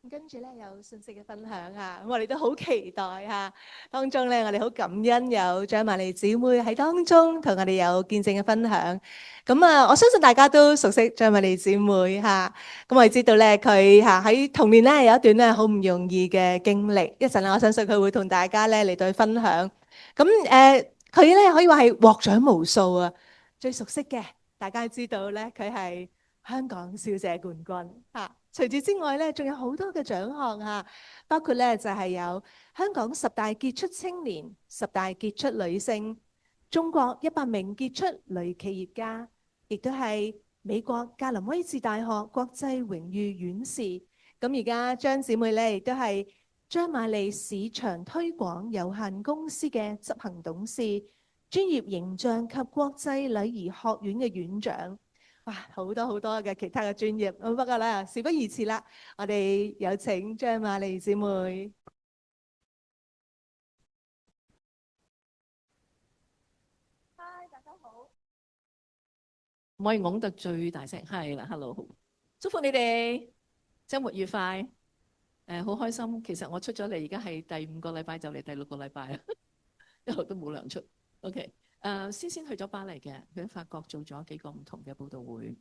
跟住咧有信息嘅分享啊，咁我哋都好期待嚇。當中咧，我哋好感恩有張瑪麗姊妹喺當中同我哋有見證嘅分享。咁啊，我相信大家都熟悉張瑪麗姊妹嚇。咁我哋知道咧，佢嚇喺童年咧有一段咧好唔容易嘅經歷。一陣咧，我相信佢會同大家咧嚟到去分享。咁佢咧可以話係獲獎無數啊。最熟悉嘅，大家知道咧，佢係香港小姐冠軍嚇。除此之外咧，仲有好多嘅獎項嚇，包括咧就係有香港10大傑出青年、10大傑出女性、中國100名傑出女企業家，亦都係美國格林威治大學國際榮譽院士。咁而家張姊妹咧亦都係張瑪麗市場推廣有限公司嘅執行董事、專業形象及國際禮儀學院嘅院長。哇，好多好多嘅其他嘅專業，不過咧，事不宜遲啦，我哋有請張瑪麗姊妹。嗨，大家好。唔可以講得最大聲，係啦，hello，祝福你哋週末愉快。好開心。其實我出咗嚟，而家係第5個禮拜，就嚟第6個禮拜啦，一路都冇糧出。OK，先去咗巴黎嘅，佢喺法國做咗幾個唔同嘅佈道會，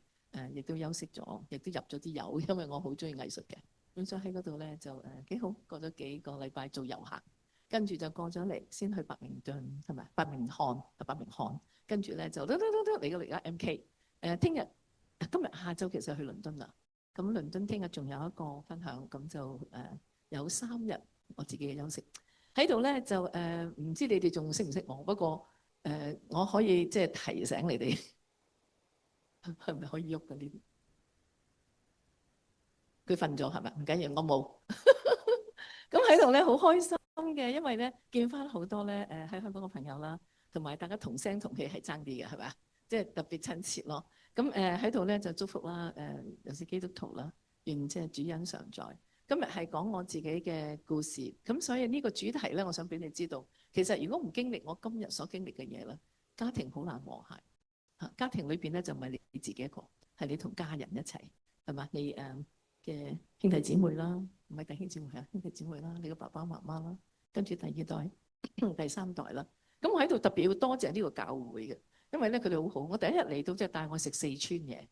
亦都休息咗，亦都入咗啲油，因為我好中意藝術嘅。咁所以喺嗰度咧就幾好，過咗幾個禮拜做遊客，跟住就過咗嚟，先去伯明頓係咪？伯明翰，跟住咧就嚟到而家 MK。今日下晝其實去倫敦啦。咁倫敦聽日仲有一個分享，咁就有3日我自己嘅休息喺度咧，就唔知你哋仲識唔識我？不過我可以即係提醒你哋，係咪可以喐嘅呢啲？佢瞓咗係咪？唔緊要，我冇。咁喺度咧好開心嘅，因為咧見翻好多咧喺香港嘅朋友啦，同埋大家同聲同氣係爭啲嘅，係咪啊？即係特別親切咯。咁喺度咧就祝福啦，尤其是基督徒啦，願即係主恩常在。今日係講我自己嘅故事，咁所以呢個主題咧，我想俾你知道，其實如果唔經歷我今日所經歷嘅嘢咧，家庭好難和諧。家庭裏邊咧就唔係你自己一個，係你同家人一齊，係嘛？你嘅兄弟姊妹啦，唔係弟兄姊妹係兄弟姊妹啦，你嘅爸爸媽媽啦，跟住第2代、第3代啦。咁我喺度特別要多謝呢個教會嘅。因為咧佢哋好好，我第一日嚟到即係帶我食4川嘢。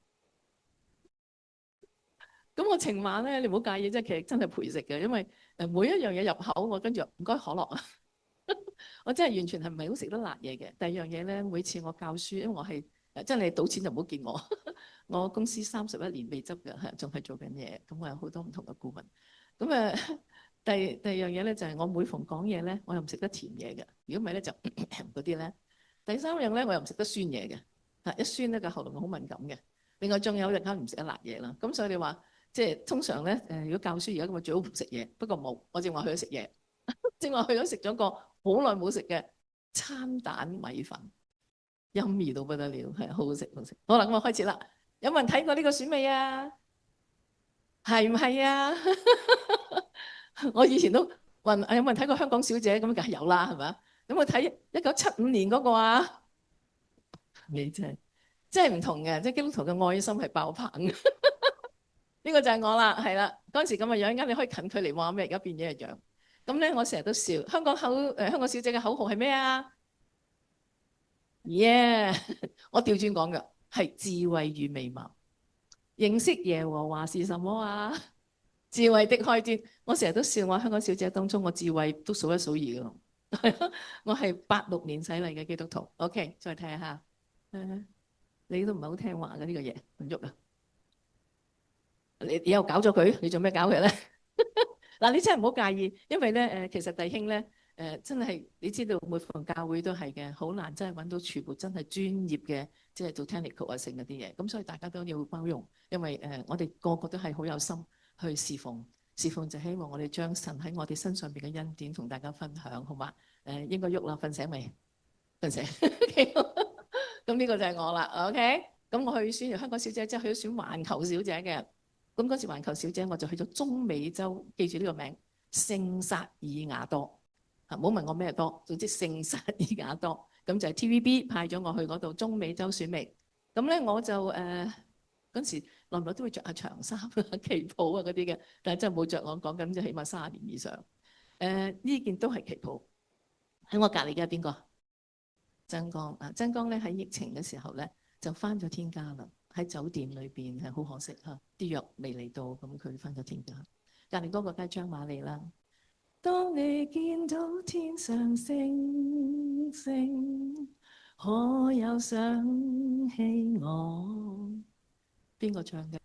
咁我情話咧，你唔好介意，即係其實真係陪食嘅，因為每一樣嘢入口我跟住唔該可樂啊，我真係完全係唔係好食得辣嘢嘅。第二樣嘢咧，每次我教書，因為我係真係你賭錢就唔好見我，我公司31年未執嘅，仲係做緊嘢，咁我有好多唔同嘅顧問。咁第二樣嘢咧就係我每逢講嘢咧，我又唔食得甜嘢嘅，如果唔係咧就嗰啲咧。第3樣咧，我又唔食得酸嘢嘅，一酸咧個喉嚨好敏感嘅。另外仲有日間唔食得辣嘢啦。咁所以你話即係通常咧如果教書而家咁啊，最好唔食嘢。不過冇，我正話去咗食嘢，正話去咗食咗個好耐冇食嘅餐蛋米粉，陰味到不得了，係好好食好食。好啦，咁我開始啦。有冇人睇過呢個選美啊？係唔係啊？我以前都問有冇人睇過香港小姐，咁梗係有啦，係咪啊？有冇睇1975年嗰個啊？你真係唔同嘅，即係基督徒嘅愛心係爆棚嘅。呢個就係我啦，係啦。嗰陣時咁嘅樣，而家你可以近距離望咩？而家變咗嘅樣。咁咧，我成日都笑香港小姐嘅口號係咩啊？耶！我調轉講嘅係智慧與美貌。認識耶和華是什麼啊？智慧的開端。我成日都笑我香港小姐當中，我智慧都數一數二嘅。我係86年洗禮嘅基督徒。OK，再睇下。你都唔係好聽話嘅呢個嘢，唔喐啊！你又搞咗佢，你做咩搞佢咧？嗱，你真係唔好介意，因為咧其實弟兄咧真係你知道每逢教會都係嘅，好難真係揾到全部真係專業嘅，即係做 technical 啊性嗰啲嘢。咁所以大家都要包容，因為我哋個個都係好有心去侍奉，侍奉就希望我哋將神喺我哋身上邊嘅恩典同大家分享，好嘛？應該喐啦，瞓醒未？瞓醒。咁呢個就係我啦 ，OK？咁我去選完香港小姐，即係去咗選環球小姐嘅。咁嗰時環球小姐我就去咗中美洲，記住呢個名聖薩爾瓦多嚇，唔好問我咩多，總之聖薩爾瓦多。咁就係 TVB 派咗我去嗰度中美洲選美。咁咧我就嗰時耐唔耐都會着下長衫啊、旗袍啊嗰啲嘅，但係真係冇着。我講緊即係起碼30年以上。呢件都係旗袍。喺我隔離嘅係邊個？曾江啊，曾江咧喺疫情嘅時候咧就返咗天家啦，喺酒店裏邊係好可惜嚇，啲藥未嚟到，咁佢返咗天家。隔離嗰個梗係張瑪莉啦。當你見到天上星星，可有想起我？邊個唱㗎？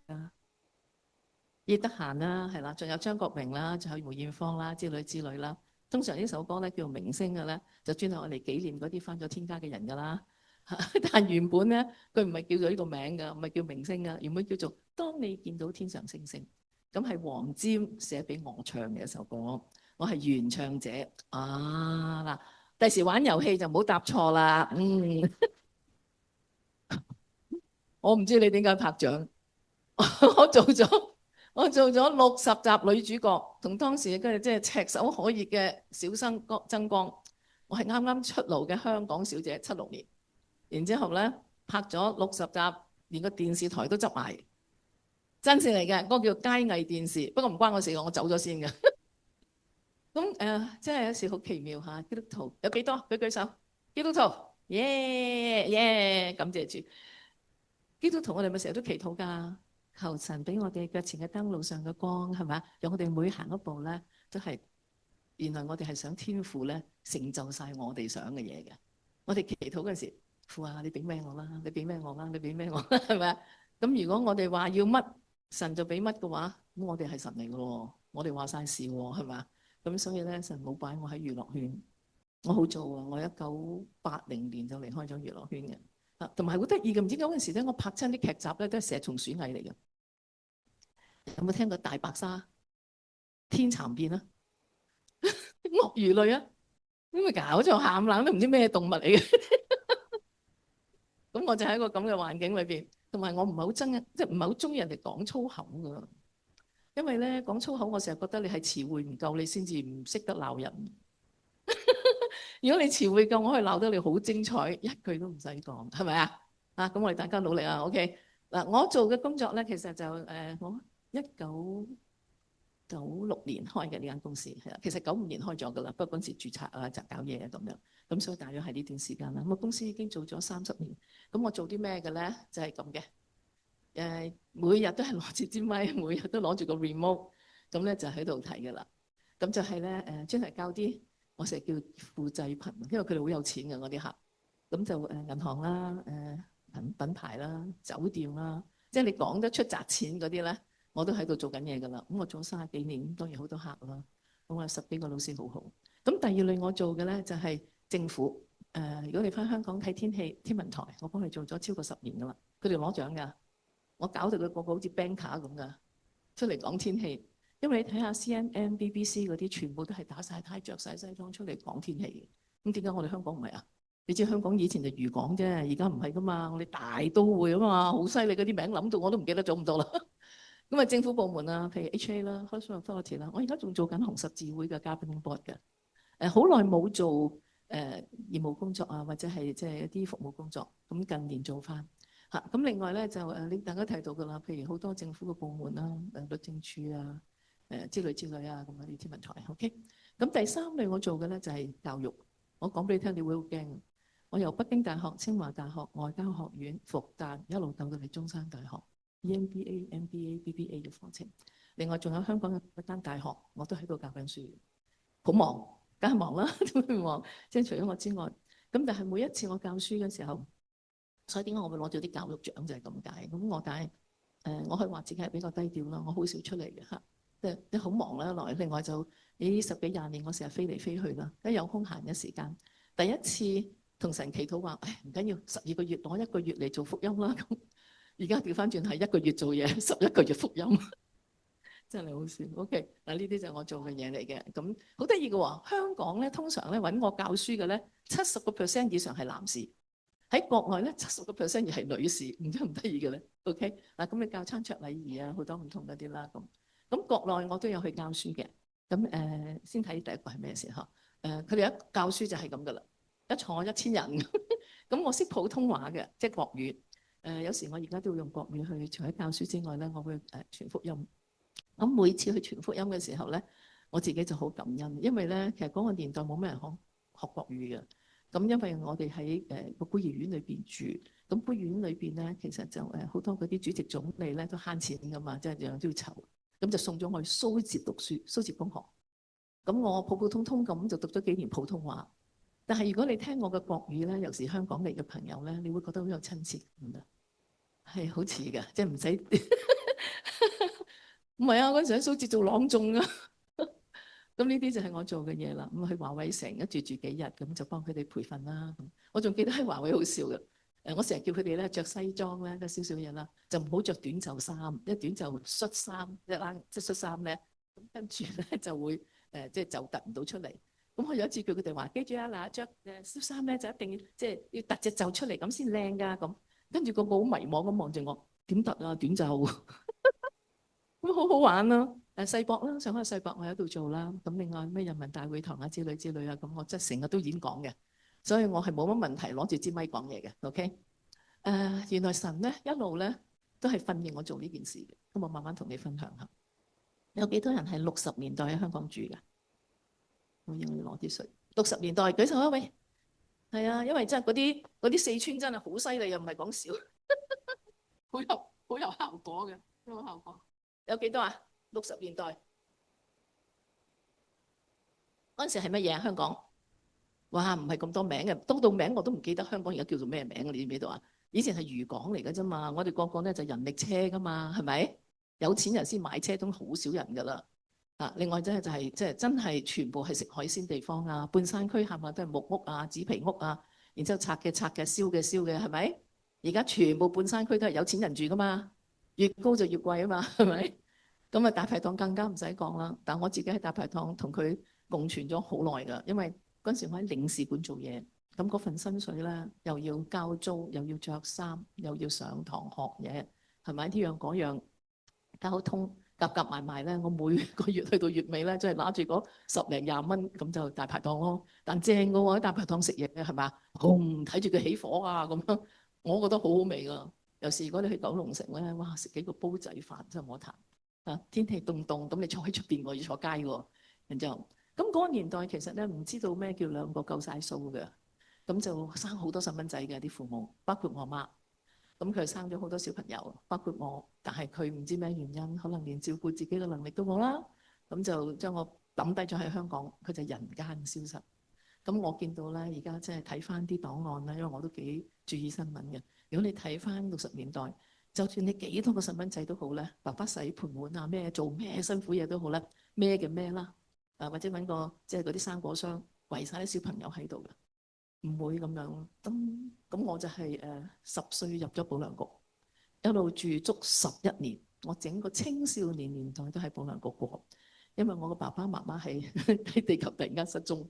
葉德嫻啦，係啦，仲有張國榮啦，仲有梅艷芳啦，之類之類啦。通常呢首歌咧叫明星嘅咧，就專係我哋紀念嗰啲返咗天家嘅人㗎啦。但原本咧，佢唔係叫做呢個名㗎，唔係叫明星㗎，原本叫做當你見到天上星星。咁係黃霑寫俾我唱嘅一首歌，我係原唱者。啊嗱，第時玩遊戲就唔好答錯啦。我唔知你點解拍掌，我做咗60集女主角，同當時嘅即係炙手可熱嘅小生曾光。我係啱啱出爐嘅香港小姐，76年。然之後咧拍咗60集，連個電視台都執埋，真事嚟嘅。嗰個叫佳藝電視，不過唔關我事，我走咗先嘅。咁真係有時好奇妙嚇。基督徒有幾多？舉舉手。基督徒，耶耶，感謝主。基督徒我哋咪成日都祈禱㗎，求神俾我哋腳前嘅燈，路上嘅光，係咪？讓我哋每行一步咧，都係原來我哋係想天父咧成就晒我哋想嘅嘢嘅。我哋祈禱嗰時，父啊，你俾咩我啦？你俾咩我啦？你俾咩我啦？係咪啊？咁如果我哋話要乜，神就俾乜嘅話，咁我哋係神嚟嘅喎，我哋話晒事喎，係咪啊？咁所以咧，神冇擺我喺娛樂圈，我好早啊，我1980年就離開咗娛樂圈嘅。同埋好得意嘅，唔知嗰陣時咧，我拍親啲劇集咧都係蛇蟲鼠蟻嚟嘅。有冇聽過大白鯊、天蠶變啊、鱷魚類啊？咁咪搞咗喊冷都唔知咩動物嚟嘅。咁我就喺一個咁嘅環境裏邊，同埋我唔係好憎，即係唔係好中意人哋講粗口㗎。因為咧講粗口，我成日覺得你係詞彙唔夠，你先至唔識得鬧人。如果你詞彙夠，我可以鬧得你好精彩，一句都唔使講，係咪啊？咁我哋大家努力啊 ，OK。嗱，我做嘅工作咧，其實就我1996年開嘅呢間公司，係啦，其實95年開咗噶啦，不過嗰陣時註冊啊，就搞嘢啊咁樣，咁所以大約係呢段時間啦。咁啊，公司已經做咗30年，咁我做啲咩嘅咧？就係咁嘅，每日都係攞住支咪，每日都攞住個 remote，咁咧就喺度睇噶啦。咁就係咧專係教啲。我成日叫負濟貧，因為佢哋好有錢嘅我啲客，咁就銀行啦、品牌啦、酒店啦，即係你講得出賺錢嗰啲咧，我都喺度做緊嘢㗎啦。咁我做咗30幾年，當然好多客啦。咁我有10幾個老師好好。咁第二類我做嘅咧就係政府。如果你翻香港睇天文台，我幫佢做咗超過10年㗎啦。佢哋攞獎㗎，我搞到佢個個好似 banker 咁㗎，出嚟講天氣。因為你睇下 CNN、BBC 嗰啲，全部都係打晒呔、着晒西裝出嚟講天氣嘅。咁點解我哋香港唔係啊？你知香港以前就漁港啫，而家唔係噶嘛，我哋大都會啊嘛，好犀利嗰啲名諗到我都唔記得咗咁多啦。咁啊，政府部門啊，譬如 HA 啦、Hospital Authority 啦，我而家仲做緊紅十字會嘅 Governing Board 嘅。好耐冇做業務工作啊，或者係即係一啲服務工作。咁近年做翻嚇。咁另外咧就你大家睇到㗎啦，譬如好多政府嘅部門啦，律政處啊。之類啊，咁嗰啲天文台 ，OK。咁第3類我做嘅咧就係教育。我講俾你聽，你會好驚。我由北京大學、清華大學、外交學院、復旦一路鬥到嚟中山大學 ，EMBA、MBA、BBA 嘅課程。另外仲有香港嘅一間大學，我都喺度教緊書，好忙，梗係忙啦，點會忙？即係除咗我之外，咁但係每一次我教書嘅時候，所以點解我會攞咗啲教育獎就係咁解。咁但係我可以話自己係比較低調啦，我好少出嚟嘅嚇。即係好忙啦，來另外就呢10幾20年，我成日飛嚟飛去啦。一有空閒嘅時間，第一次同神祈禱話：唔緊要，12個月攞1個月嚟做福音啦。咁而家調翻轉係1個月做嘢，11個月福音，真係好笑。OK，嗱呢啲就係我做嘅嘢嚟嘅。咁好得意嘅喎，香港咧通常咧揾我教書嘅咧70% 以上係男士，喺國外咧70% 而係女士，唔知唔得意嘅咧。OK，嗱咁你教餐桌禮儀啊，好多唔同嗰啲啦咁。咁國內我都有去教書嘅，咁先睇第一個係咩先呵？佢哋一教書就係咁噶啦，一坐1000人，咁我識普通話嘅，即係國語，有時我而家都會用國語去，除咗教書之外咧，我會傳福音。咁每次去傳福音嘅時候咧，我自己就好感恩，因為咧其實嗰個年代冇咩人學國語嘅。咁因為我哋喺個孤兒院裏邊住，咁孤兒院裏邊咧其實就好多嗰啲主席總理咧都慳錢噶嘛，即係樣樣都要籌，咁就送咗我去蘇浙讀書，蘇浙公學。咁我普普通通咁就讀咗幾年普通話。但係如果你聽我嘅國語咧，尤其是香港嚟嘅朋友咧，你會覺得好有親切感㗎，係好似㗎，即係唔使唔係啊！嗰陣時喺蘇浙做朗誦啊，咁呢啲就係我做嘅嘢啦。咁去華為城一住幾日，咁就幫佢哋培訓啦。我仲記得喺華為好笑嘅，我成日叫佢哋咧著西裝咧，得少少嘢啦，就唔好着短袖衫，一短袖恤衫一冷即恤衫咧，咁跟住咧就會即係就突唔到出嚟。咁我有一次叫佢哋話：記住啊，嗱着恤衫咧就一定即係要突隻袖出嚟咁先靚㗎。咁跟住個個好迷茫咁望住我，點突啊短袖？咁好好玩咯！世博啦，上海世博我喺度做啦。咁另外咩人民大會堂啊之類之類啊，咁我即係成日都演講嘅，所以我係冇乜問題攞住支咪講嘢嘅。OK，原來神咧一路咧都係訓練我做呢件事嘅。咁我慢慢同你分享下，有幾多人係60年代喺香港住嘅？我要攞啲水。60年代舉手啊喂！係啊，因為真係嗰啲四川真係好犀利，又唔係講笑，好有效果嘅，好有效果。有幾多啊？60年代嗰陣時係乜嘢啊？香港哇，唔係咁多名嘅，多到名我都唔記得香港而家叫做咩名，你知唔知道啊？以前係漁港嚟嘅啫嘛，我哋個個咧就人力車噶嘛，係咪？有錢人先買車，都好少人噶啦。另外真係就係即係真係全部係食海鮮地方啊，半山區係咪都係木屋啊、紙皮屋啊，然之後拆嘅拆嘅、燒嘅燒嘅，係咪？而家全部半山區都係有錢人住噶嘛，越高就越貴啊嘛，係咪？咁啊大排檔更加唔使講啦。但我自己喺大排檔同佢共存咗好耐㗎，因為嗰陣時我喺領事館做嘢，咁嗰份薪水咧又要交租，又要着衫，又要上堂學嘢，係咪？呢樣嗰樣交通夾夾埋埋咧，我每個月去到月尾咧，真係攞住嗰10零20蚊咁就大排檔咯。但正嘅喎，喺大排檔食嘢係咪？紅睇住佢起火啊咁樣，我覺得好好味㗎。有時如果你去九龍城咧，哇食幾個煲仔飯真係冇得彈。天氣凍凍，咁你坐喺出邊，我要坐街喎。然之後，咁嗰個年代其實咧唔知道咩叫兩個夠晒數嘅，咁就生好多細蚊仔嘅啲父母，包括我媽。咁佢生咗好多小朋友，包括我，但係佢唔知咩原因，可能連照顧自己嘅能力都冇啦。咁就將我抌低咗喺香港，佢就人間消失。咁我見到咧，而家即係睇翻啲檔案啦，因為我都幾注意新聞嘅。如果你睇翻60年代，就算你幾多個細蚊仔都好咧，爸爸洗盤碗啊咩，做咩辛苦嘢都好咧，咩嘅咩啦，或者揾個即係嗰啲生果箱圍晒啲小朋友喺度嘅，唔會咁樣。咁我就係10歲入咗保良局，一路住足11年。我整個青少年年代都喺保良局過，因為我個爸爸媽媽係喺地球突然間失蹤。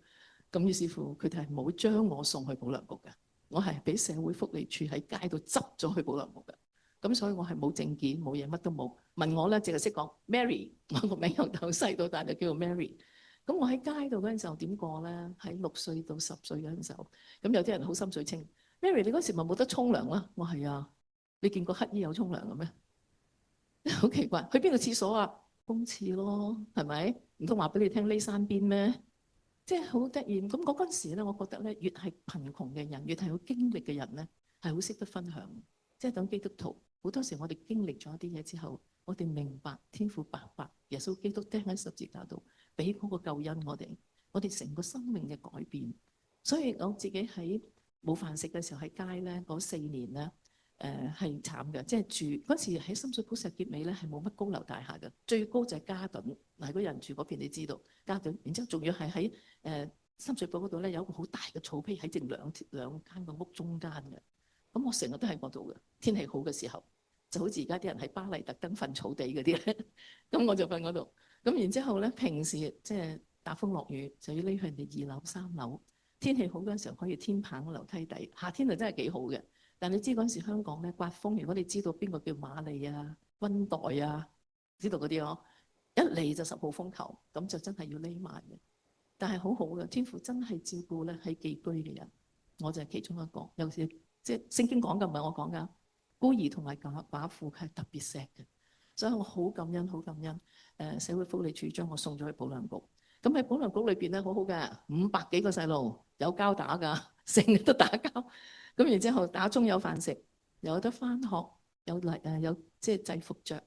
咁於是乎，佢哋係冇將我送去保良局嘅，我係俾社會福利處喺街度執咗去保良局嘅。咁所以我係冇證件冇嘢，乜都冇。問我咧，淨係識講 Mary， 我個名由頭細到大就叫做 Mary。咁我喺街度嗰陣時候點過咧？喺6歲到10歲嗰陣時候，咁有啲人好心水清，Mary 你嗰時咪冇得沖涼啦？我係啊，你見過乞衣有沖涼嘅咩？好奇怪，去邊個廁所啊？公廁咯，係咪？唔通話俾你聽匿山邊咩？即係好得意。咁嗰陣時咧，我覺得咧，越係貧窮嘅人，越係有經歷嘅人咧，係好識得分享。即係等基督徒，好多時我哋經歷咗一啲嘢之後，我哋明白天父白白耶穌基督釘喺十字架度，俾嗰個救恩我哋成個生命嘅改變。所以我自己喺冇飯食嘅時候喺街咧，嗰4年咧，係慘嘅。即係住嗰時喺深水埗石硤尾咧，係冇乜高樓大廈嘅，最高就係嘉頓嗱。如果有人住嗰邊，你知道嘉頓。然之後仲要係喺深水埗嗰度咧，有一個好大嘅草皮喺正兩間個屋中間嘅。咁我成日都喺嗰度嘅，天氣好嘅時候，就好似而家啲人喺巴黎特登瞓草地嗰啲咧，咁我就瞓嗰度。咁然之後咧，平時即係打風落雨就要匿去人哋2樓3樓。天氣好嗰陣時候可以天棚樓梯底，夏天就真係幾好嘅。但你知嗰陣時香港咧刮風，如果你知道邊個叫瑪麗啊、溫黛啊，知道嗰啲咯，一嚟就10號風球，咁就真係要匿埋嘅。但係好好嘅，天父真係照顧咧喺寄居嘅人，我就係其中一個。尤其即係聖經講嘅，唔係我講㗎。孤兒同埋寡婦係特別錫嘅，所以我好感恩，好感恩。社會福利署將我送咗去保良局。咁喺保良局裏邊咧，好好嘅，500幾個細路有交打㗎，成日都打交。咁然之後打鐘有飯食，有得返學，有即係制服着。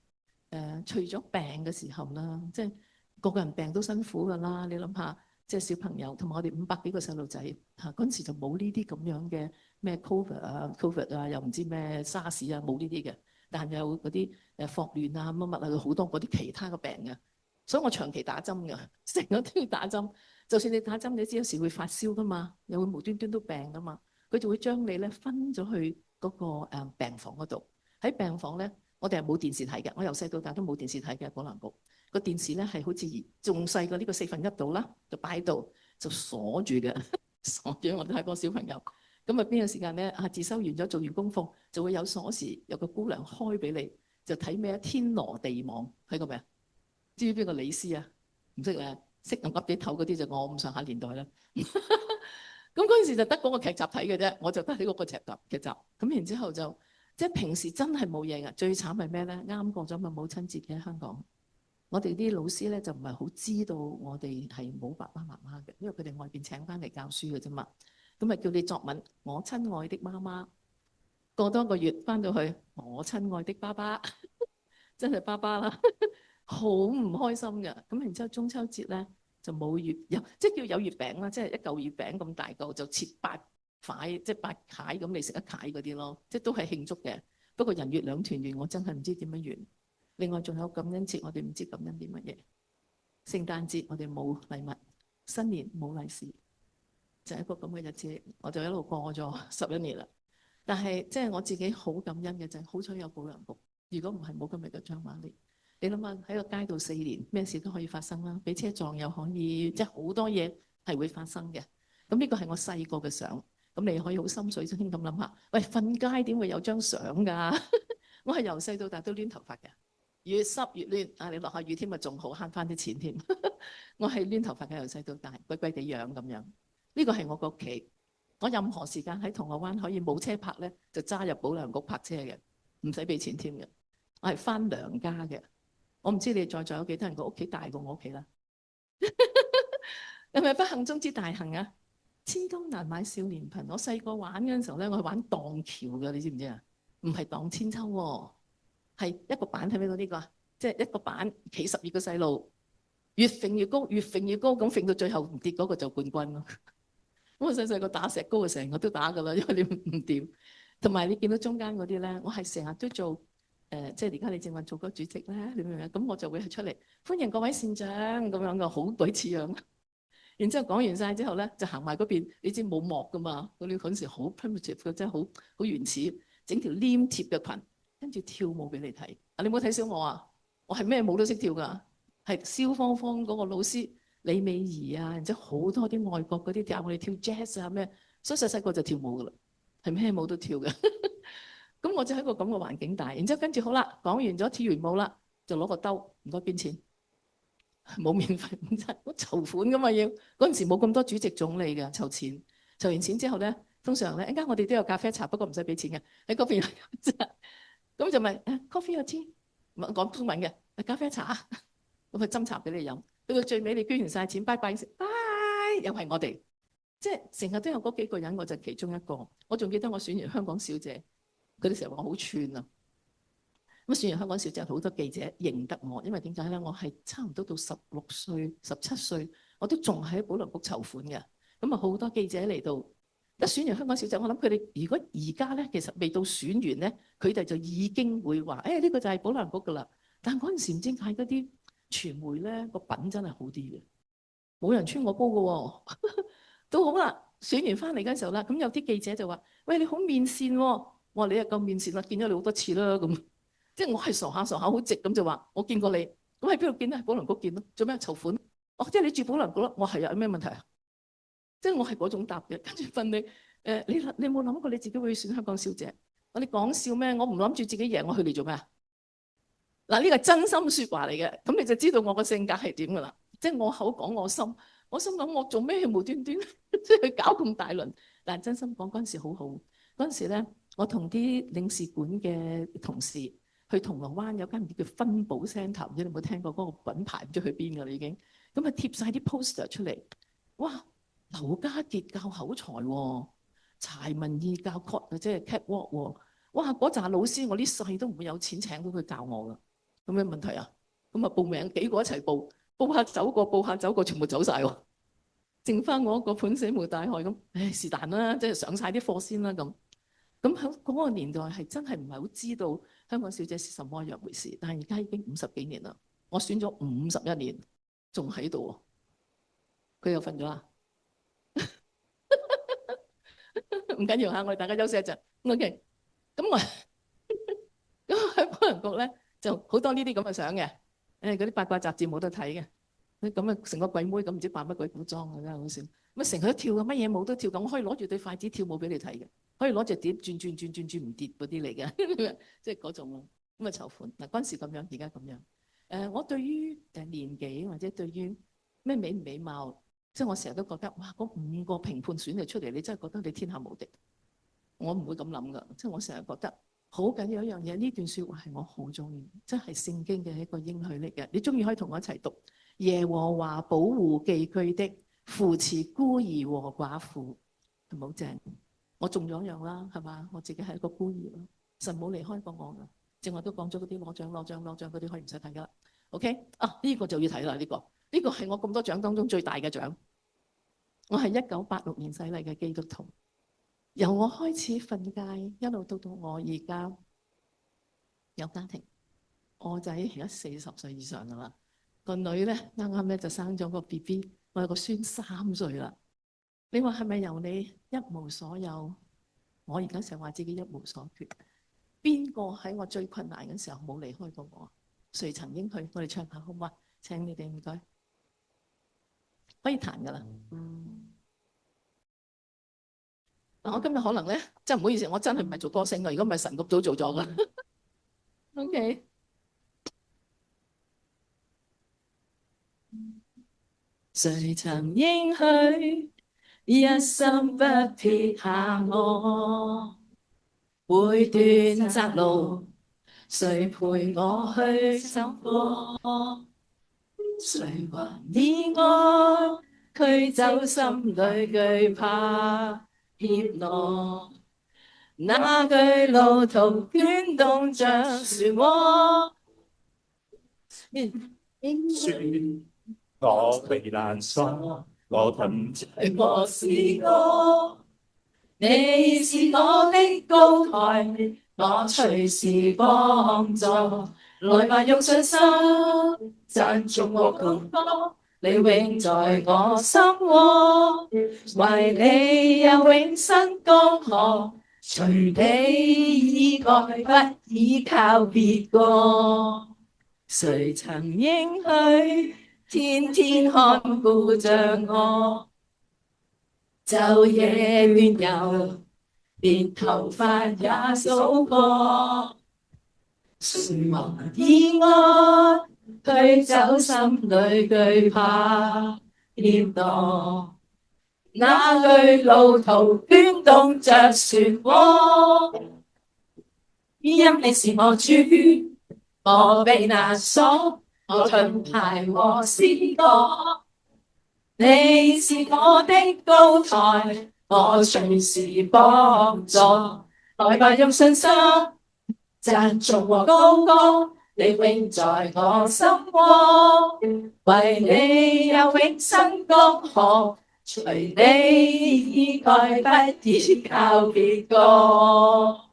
除咗病嘅時候啦，即係個個人病都辛苦㗎啦。你諗下，即係小朋友同埋我哋500幾個細路仔嚇，嗰陣時就冇呢啲咁樣嘅咩 COVID 啊，又唔知咩 SARS 啊，冇呢啲嘅。但有嗰啲霍亂啊乜乜啊，好多嗰啲其他嘅病嘅。所以我長期打針㗎，成日都要打針。就算你打針，你知有時會發燒㗎嘛，又會無端端都病㗎嘛。佢就會將你咧分咗去嗰個病房嗰度。喺病房咧，我哋係冇電視睇嘅。我由細到大都冇電視睇嘅。保良局個電視咧係好似仲細過呢個1/4度啦，就擺喺度就鎖住嘅，鎖住我哋睇個小朋友。咁啊邊個時間咧自修完咗做完功課，就會有鎖匙，有個姑娘開俾你，就睇咩天羅地網，睇過未啊？知唔知邊個李斯啊？唔識咧，識咁噏啲頭嗰啲就我咁上下年代啦。咁嗰陣時就得嗰個劇集睇嘅啫，我就得睇嗰個劇集。咁然之後就即係平時真係冇嘢㗎。最慘係咩咧？啱過咗咪母親節嘅香港，我哋啲老師咧就唔係好知道我哋係冇爸爸媽媽嘅，因為佢哋外邊請翻嚟教書嘅啫嘛。咁咪叫你作文，我親愛的媽媽。過多個月翻到去，我親愛的爸爸，真係爸爸啦。好唔開心嘅。咁然之後中秋節咧就冇月，即係叫有月餅啦，即係一嚿月餅咁大嚿，就切8塊，即係8塊咁你食一塊嗰啲咯，即係都係慶祝嘅。不過人月兩團圓，我真係唔知點樣完。另外仲有感恩節，我哋唔知感恩啲乜嘢。聖誕節我哋冇禮物，新年冇利是，就係一個咁嘅日子，我就一路過咗11年啦。但係即係我自己好感恩嘅就係好彩有保良局，如果唔係冇今日嘅張瑪麗。你諗下喺個街度4年，咩事都可以發生啦，俾車撞又可以，即係好多嘢係會發生嘅。咁呢個係我細個嘅相，咁你可以好心水清咁諗下，喂，瞓街點會有張相㗎？我係由細到大都攣頭髮嘅，越濕越攣啊！你落下雨天咪仲好慳翻啲錢添。我係攣頭髮嘅，由細到大，鬼鬼地樣咁樣。呢個係我個屋企，我任何時間喺銅鑼灣可以冇車泊咧，就揸入保良局泊車嘅，唔使俾錢添嘅。我係翻娘家嘅。我唔知你哋在座有幾多人個屋企大過我屋企啦？係咪不幸中之大幸啊？千金難買少年貧。我細個玩嗰陣時候咧，我係玩盪橋㗎，你知唔知啊？唔係盪千秋喎，係一個板，睇唔睇到呢個啊？即係一個板企12個細路，越揈越高，越揈越高，咁揈到最後唔跌嗰個就冠軍咯。咁我細細個打石膏啊，成個都打㗎啦，因為你唔掂。同埋你見到中間嗰啲咧，我係成日都做。即係而家你正話做個主席咧，你明唔明啊？咁我就會係出嚟歡迎各位善長咁樣嘅，好鬼似樣。然之後講完晒之後咧，就行埋嗰邊，你知冇幕噶嘛？嗰陣時好 primitive 嘅，真係好原始，整條黏貼嘅裙，跟住跳舞俾你睇。啊，你冇睇小我啊？我係咩舞都識跳㗎，係蕭芳芳嗰個老師李美儀啊，然之後好多啲外國嗰啲教我哋跳 jazz 啊咩，所以細細個就跳舞㗎啦，係咩舞都跳嘅。咁我就喺個咁嘅環境大，然之後跟住好啦，講完咗跳完舞啦，就攞個兜，唔該捐錢，冇免費午餐，我籌款噶嘛要。嗰陣時冇咁多主席總理嘅籌錢，籌完錢之後咧，通常咧一陣間我哋都有咖啡茶，不過唔使俾錢嘅，喺嗰邊咁就問coffee or tea，講中文嘅咖啡茶，咁佢斟茶俾你飲。到到最尾你捐完晒錢，拜拜食，拜又係我哋，即係成日都有嗰幾個人，我就其中一個。我仲記得我選完香港小姐。佢哋成日話我好串啊！咁選完香港小姐，好多記者認得我，因為點解咧？我係差唔多到16歲、17歲，我都仲喺保良局籌款嘅。咁啊，好多記者嚟到，一選完香港小姐，我諗佢哋如果而家咧，其實未到選完咧，佢哋就已經會話：呢個就係保良局噶啦。但嗰陣時唔知點解嗰啲傳媒咧個品真係好啲嘅，冇人穿我煲嘅喎。都好啦，選完翻嚟嗰陣時候啦，咁有啲記者就話：喂，你好面善喎！我話你又夠面善啦，見咗你好多次啦咁，即係我係傻下好直咁就話我見過你，咁喺邊度見咧？喺保良局見咯，做咩籌款？哦，即係你住保良局咯？我係啊，有咩問題啊？即係我係嗰種答嘅。跟住問你你有冇諗過你自己會選香港小姐？我哋講笑咩？我唔諗住自己贏，我去嚟做咩啊？嗱，呢個係真心説話嚟嘅，咁你就知道我個性格係點噶啦。即係我口講我心，我心諗我做咩無端端即係搞咁大輪？但係真心講嗰陣時好好，嗰陣時咧。我同啲領事館嘅同事去銅鑼灣有間唔知叫分寶 centre， 唔知你有冇聽過嗰個品牌？唔知去邊㗎啦已經。咁啊貼晒啲 poster 出嚟，哇！劉家傑教口才喎，柴文義教 即係 catwalk 喎，哇！嗰紮老師我呢世都唔會有錢請到佢教我㗎，有咩問題啊？咁啊報名幾個一齊報，報下走過，報下走過，全部走晒喎，剩翻我一個盤死無大害咁，唉是但啦，即係上晒啲課先啦咁。咁喺嗰個年代係真係唔係好知道香港小姐是什麼樣回事，但係而家已經50幾年啦，我選咗51年，仲喺度喎，佢又瞓咗啦。唔緊要嚇，我哋大家休息一陣。OK，咁我咁喺保良局咧就好多呢啲咁嘅相嘅，嗰啲八卦雜誌冇得睇嘅。咁啊，成個鬼妹咁，唔知扮乜鬼古裝啊，真係好笑。咁啊，成日都跳嘅，乜嘢舞都跳嘅。我可以攞住對筷子跳舞俾你睇嘅，可以攞隻碟轉轉轉轉轉唔跌嗰啲嚟嘅，即係嗰種咯。咁啊籌款嗱，嗰陣時咁樣，而家咁樣。我對於年紀或者對於咩美唔美貌，即係我成日都覺得哇，嗰5個評判選你出嚟，你真係覺得你天下無敵。我唔會咁諗噶，即係我成日覺得好緊要一樣嘢。呢段説話係我好中意，真係聖經嘅一個應許嚟嘅。你中意可以同我一齊讀。耶和華保護寄居的，扶持孤兒和寡婦，係咪好正？我中咗樣啦，係嘛？我自己係一個孤兒咯，神冇離開過我噶。正話都講咗嗰啲攞獎嗰啲，可以唔使睇噶啦。OK 啊，呢個就要睇啦。呢個係我咁多獎當中最大嘅獎。我係1986年洗禮嘅基督徒，由我開始瞓街，一路到我而家有家庭，我仔而家40歲以上噶啦。個女咧啱啱咧就生咗個 BB， 我有個孫3歲啦。你話係咪由你一無所有？我而家成日話自己一無所缺。邊個喺我最困難嘅時候冇離開過我？誰曾應許？我哋唱下好唔好？請你哋唔該，可以彈噶啦。嗱，我今日可能咧真係唔好意思，我真係唔係做歌星噶，如果唔係神咁早做咗噶。OK。誰曾應許一生不撇下我？每段窄路，誰陪我去走過？誰還以我驅走心裏懼怕怯懦？那句路途捲動着漩渦。我避難所，我憑着我是我，你是我的高台，我隨時幫助。來吧，用信心讚頌我高歌，你永在我心窩，為你有永生江河，除你以外不依靠別個。誰曾應許天天看顧着我？晝夜亂遊，連頭髮也數過。誰還以我驅走心裏懼怕跌墮？那句路途捲動着漩渦，因你是我主，我避難所，我盾牌和詩歌。你是我的高台，我隨時幫助。來吧，用信心讚頌和高歌，你永在我心窩，為你有永生江河，除你以外不依靠別個。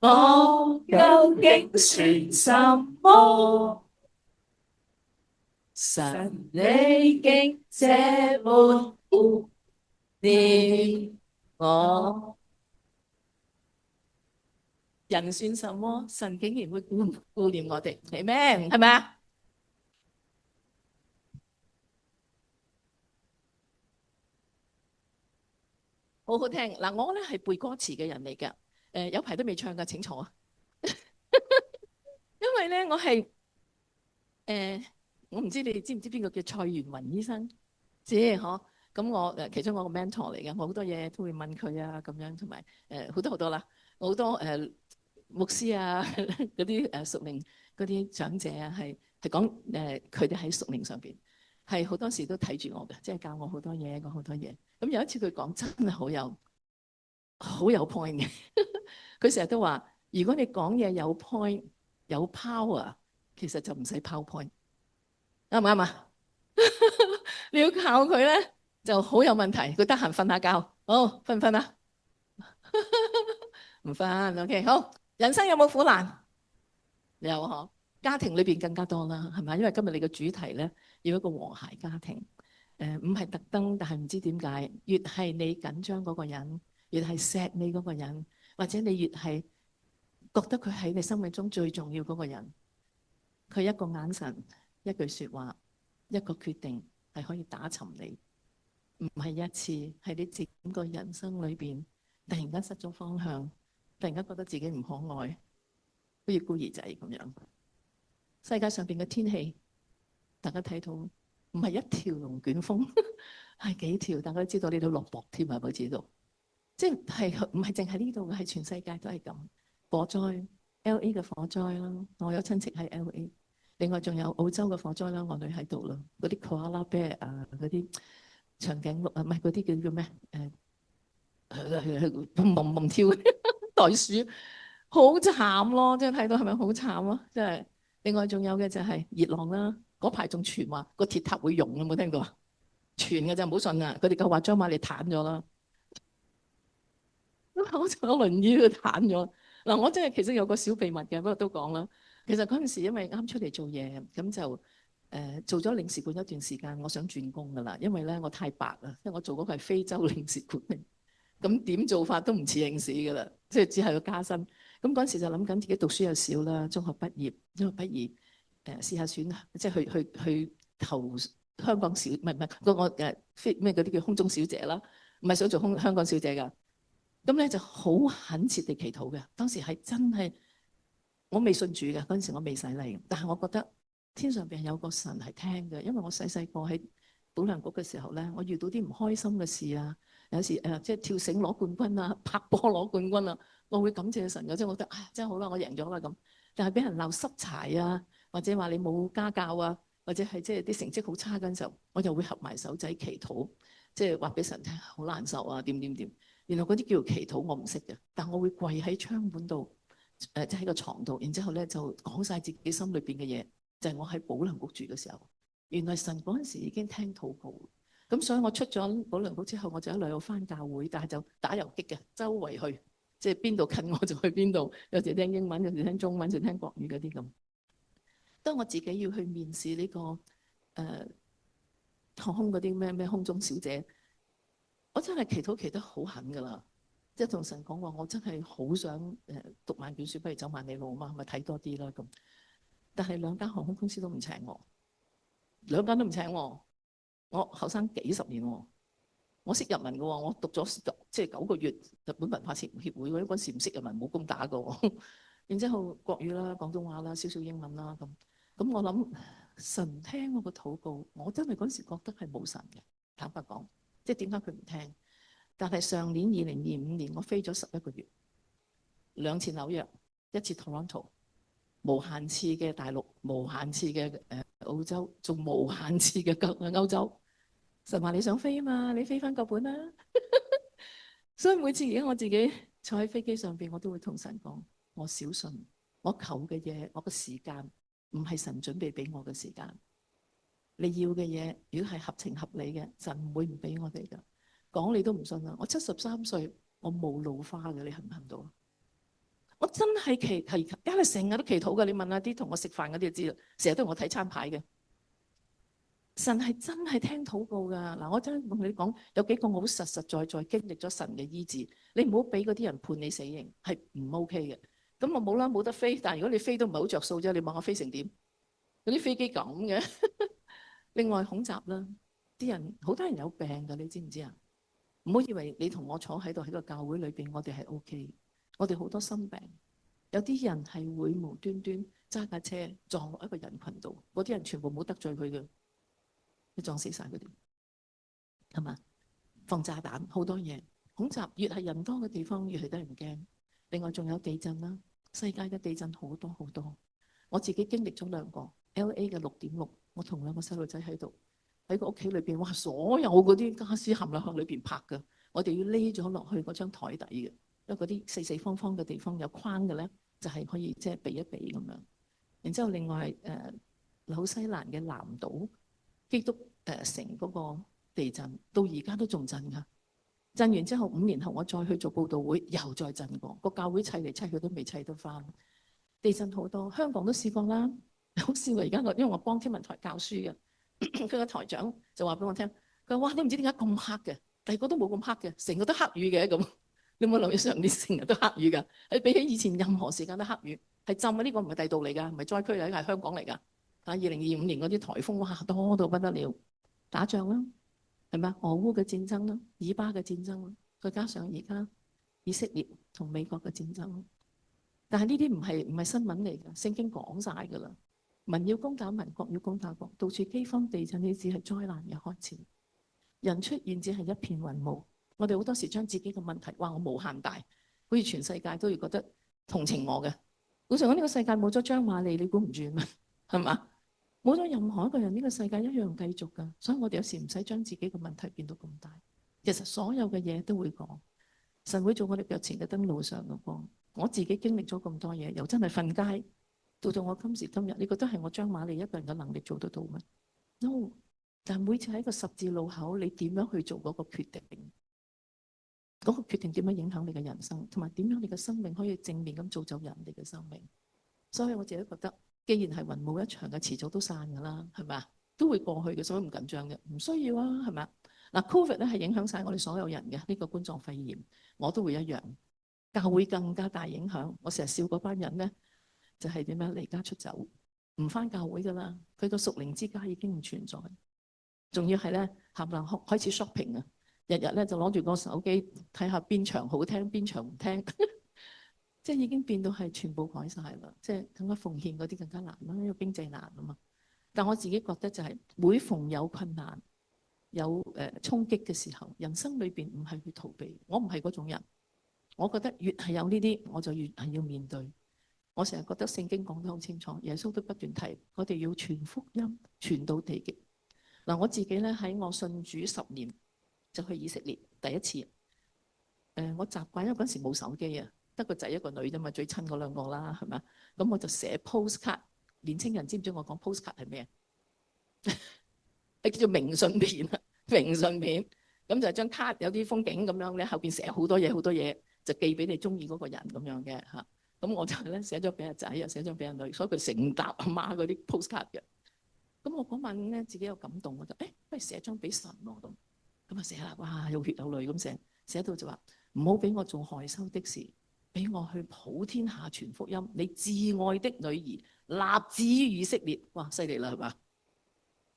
我究竟算什麼？神你竟這般顧念我，人算什麼？神竟然會顧念我哋，係咩？係咪啊？好好聽嗱，我咧係背歌詞嘅人嚟㗎，有排都未唱㗎，請坐啊！因為咧，我係我唔知你哋知唔知邊個叫蔡元雲醫生？知嗬？咁我其中我個 mentor 嚟嘅，我好多嘢都會問佢啊，咁樣同埋好多好多啦，好多牧師啊嗰啲屬靈嗰啲長者啊，係講佢哋喺屬靈上邊係好多時都睇住我嘅，即係教我好多嘢，講好多嘢。咁有一次佢講真係好有 point 嘅，佢成日都話：如果你講嘢有 point 有 power，其實就唔使 PowerPoint，啱唔啱啊？你要靠佢咧，就好有問題。佢得閒瞓下覺，好瞓唔瞓啊？唔瞓，OK，好。人生有冇苦難？有嗬，家庭裏邊更加多啦，係咪？因為今日你嘅主題咧，要一個和諧家庭。唔係特登，但係唔知點解，越係你緊張嗰個人，越係錫你嗰個人，或者你越係覺得佢喺你生命中最重要嗰個人，佢一個眼神、一句説話、一個決定係可以打沉你。唔係一次，係你整個人生裏邊突然間失咗方向，突然間覺得自己唔可愛，好似孤兒仔咁樣。世界上邊嘅天氣，大家睇到唔係一條龍捲風，係幾條，大家都知道呢度落雹添啊！我知道，即係唔係淨係呢度嘅，係全世界都係咁。火災 ，LA 嘅火災啦，我有親戚喺 LA， 另外仲有澳洲嘅火災啦，我女喺度啦，嗰啲 koala bear 啊，嗰啲長頸鹿啊，唔係嗰啲叫咩？蹦跳袋鼠，好慘咯！即係睇到係咪好慘啊？即係另外仲有嘅就係熱浪啦，嗰排仲傳話個鐵塔會溶，有冇聽過啊？傳嘅就唔好信啊！佢哋夠話將馬利攤咗啦，我坐輪椅都攤咗。嗱，我真係其實有個小秘密嘅，不過都講啦。其實嗰陣時因為啱出嚟做嘢，咁就做咗領事館一段時間，我想轉工噶啦，因為咧我太白啦，因為我做嗰個係非洲領事館。咁點做法都唔似應試㗎啦，即係只係個加薪。咁嗰陣時就諗緊自己讀書又少啦，中學畢業，試下選，即係去投香港小，唔係嗰個飛咩嗰啲叫空中小姐啦，唔係想做香港小姐㗎。咁咧就好懇切地祈禱嘅，當時係真係我未信主嘅，嗰陣時我未洗禮，但係我覺得天上邊有個神係聽嘅，因為我細細個喺保良局嘅時候咧，我遇到啲唔開心嘅事啊。有時即係跳繩攞冠軍啊，拍波攞冠軍啊，我會感謝神嘅，即係我覺得啊，真係好啦，我贏咗啦咁。但係俾人鬧濕柴啊，或者話你冇家教啊，或者係即係啲成績好差嗰陣時候，我就會合埋手仔祈禱，即係話俾神聽，好難受啊，點點點。原來嗰啲叫做祈禱，我唔識嘅，但我會跪喺窗門度，即係喺個床度，然之後咧就講晒自己心裏邊嘅嘢，就係我喺保良局住嘅時候，原來神嗰陣時已經聽禱告。咁所以我出咗保良局之後，我就一路有返教會，但係就打遊擊嘅，周圍去，即係邊度近我就去邊度。有時聽英文，有時聽中文，有時聽國語嗰啲咁。當我自己要去面試呢個航空嗰啲咩空中小姐，我真係祈得好狠㗎啦！即係同神講話，我真係好想讀萬卷書，不如走萬里路嘛，咪睇多啲啦咁。但係兩間航空公司都唔請我，兩間都唔請我。我後生幾十年喎，我識日文嘅喎，我讀咗即係9個月日本文化協會嗰陣時唔識日文，冇工打嘅喎。然之後國語啦、廣東話啦、少少英文啦咁。咁我諗神聽我個禱告，我真係嗰陣時覺得係冇神嘅，坦白講，即係點解佢唔聽？但係上年2025年，我飛咗11個月，2次紐約，1次 Toronto，無限次嘅大陸，無限次嘅澳洲，仲無限次嘅歐洲。神話你想飛啊嘛，你飛翻個本啦。所以每次而家我自己坐喺飛機上邊，我都會同神講：我小信，我求嘅嘢，我嘅時間唔係神準備俾我嘅時間。你要嘅嘢，如果係合情合理嘅，神唔會唔俾我哋噶。講你都唔信啦。我73歲，我冇老花嘅，你恨唔恨到啊？我真係祈，而家成日都祈禱嘅。你問下啲同我食飯嗰啲就知啦，成日都同我睇餐牌嘅。神係真係聽禱告㗎。嗱，我真係同你講，有幾個我好實實在在經歷咗神嘅醫治。你唔好俾嗰啲人判你死刑，係唔 OK 嘅。咁我冇啦，冇得飛。但係如果你飛都唔係好着數啫，你問我飛成點？嗰啲飛機咁嘅。另外恐襲啦，啲人好多人有病㗎，你知唔知啊？唔好以為你同我坐喺度喺個教會裏邊，我哋係 OK。我哋好多心病，有啲人係會無端端揸架車撞落一個人群度，嗰啲人全部冇得罪佢嘅。撞死晒嗰啲，係嘛？放炸彈好多嘢，恐襲越係人多嘅地方越係得人驚。另外仲有地震啦，世界嘅地震好多好多。我自己經歷咗兩個 LA 嘅6.6，我同兩個細路仔喺度喺個屋企裏邊，哇！所有嗰啲家私冚唪唥向裏邊拍㗎，我哋要匿咗落去嗰張台底嘅，因為嗰啲四四方方嘅地方有框嘅咧，就係可以即係避一避咁樣。然之後另外紐西蘭嘅南島基督城嗰個地震到而家都仲震㗎，震完之後5年後我再去做報道會，又再震過，個教會砌嚟砌去都未砌得翻。地震好多，香港都試過啦。好笑啊！而家因為我幫天文台教書嘅，佢個台長就話俾我聽，佢話：哇，你唔知點解咁黑嘅，第二個都冇咁黑嘅，成個都黑雨嘅咁。你有冇留意上年成日都黑雨㗎？係比起以前任何時間都黑雨，係浸啊！呢個唔係第度嚟㗎，唔係災區嚟，係香港嚟㗎。但係2025年嗰啲颱風哇多到不得了，打仗啦，係咪啊？俄烏嘅戰爭啦，以巴嘅戰爭啦，再加上而家以色列同美國嘅戰爭。但係呢啲唔係新聞嚟㗎，聖經講晒㗎啦。民要攻打民，國要攻打國，到處饑荒、地震，呢只係災難嘅開始。人出現只係一片雲霧。我哋好多時將自己嘅問題，哇！我無限大，好似全世界都要覺得同情我嘅。老實講，呢個世界冇咗張瑪莉，你估唔住咩？係嘛？冇咗任何一個人，呢個世界一樣繼續㗎。所以我哋有時唔使將自己嘅問題變到咁大。其實所有嘅嘢都會講，神會做我哋腳前嘅燈，路上嘅光。我自己經歷咗咁多嘢，又真係瞓街，到我今時今日，你覺得係我張瑪莉一個人嘅能力做得到咩 ？No。但每次喺個十字路口，你點樣去做嗰個決定？嗰個決定點樣影響你嘅人生，同埋點樣你嘅生命可以正面咁造就人哋嘅生命？所以我自己覺得，既然係雲霧一場嘅，遲早都散㗎啦，係咪啊？都會過去嘅，所以唔緊張嘅，唔需要啊，係咪啊？嗱，Covid 咧係影響晒我哋所有人嘅呢個冠狀肺炎，我都會一樣。教會更加大影響。我成日笑嗰班人咧，就係點樣離家出走，唔返教會㗎啦。佢個屬靈之家已經唔存在，仲要係咧冚唪唥開始 shopping 啊！日日咧就攞住個手機睇下邊場好聽，邊場唔聽，即係已經變到係全部改晒啦。即係更加奉獻嗰啲更加難啦，因為經濟難啊嘛。但我自己覺得就係每逢有困難、有衝擊嘅時候，人生裏邊唔係去逃避。我唔係嗰種人。我覺得越係有呢啲，我就越係要面對。我成日覺得聖經講得好清楚，耶穌都不斷提，我哋要傳福音，傳到地極。嗱，我自己咧喺我信主10年就去以色列第一次。我習慣，因為嗰陣時冇手機啊，得個仔一個女啫嘛，最親嗰兩個啦，係咪？咁我就寫 postcard。年青人知唔知我講 postcard 係咩？係叫做明信片啊，明信片。咁就張卡有啲風景咁樣咧，後邊寫好多嘢，好多嘢。就寄俾你中意嗰個人咁樣嘅嚇，咁我就咧寫咗俾阿仔，又寫咗俾阿女，所以佢成沓阿媽嗰啲 postcard 嘅。咁我嗰晚咧自己有感動，我就不如寫張俾神咯咁啊寫啦，哇有血有淚咁寫到就話唔好俾我做害羞的事，俾我去普天下傳福音。你至愛的女兒立志於以色列，哇犀利啦係嘛？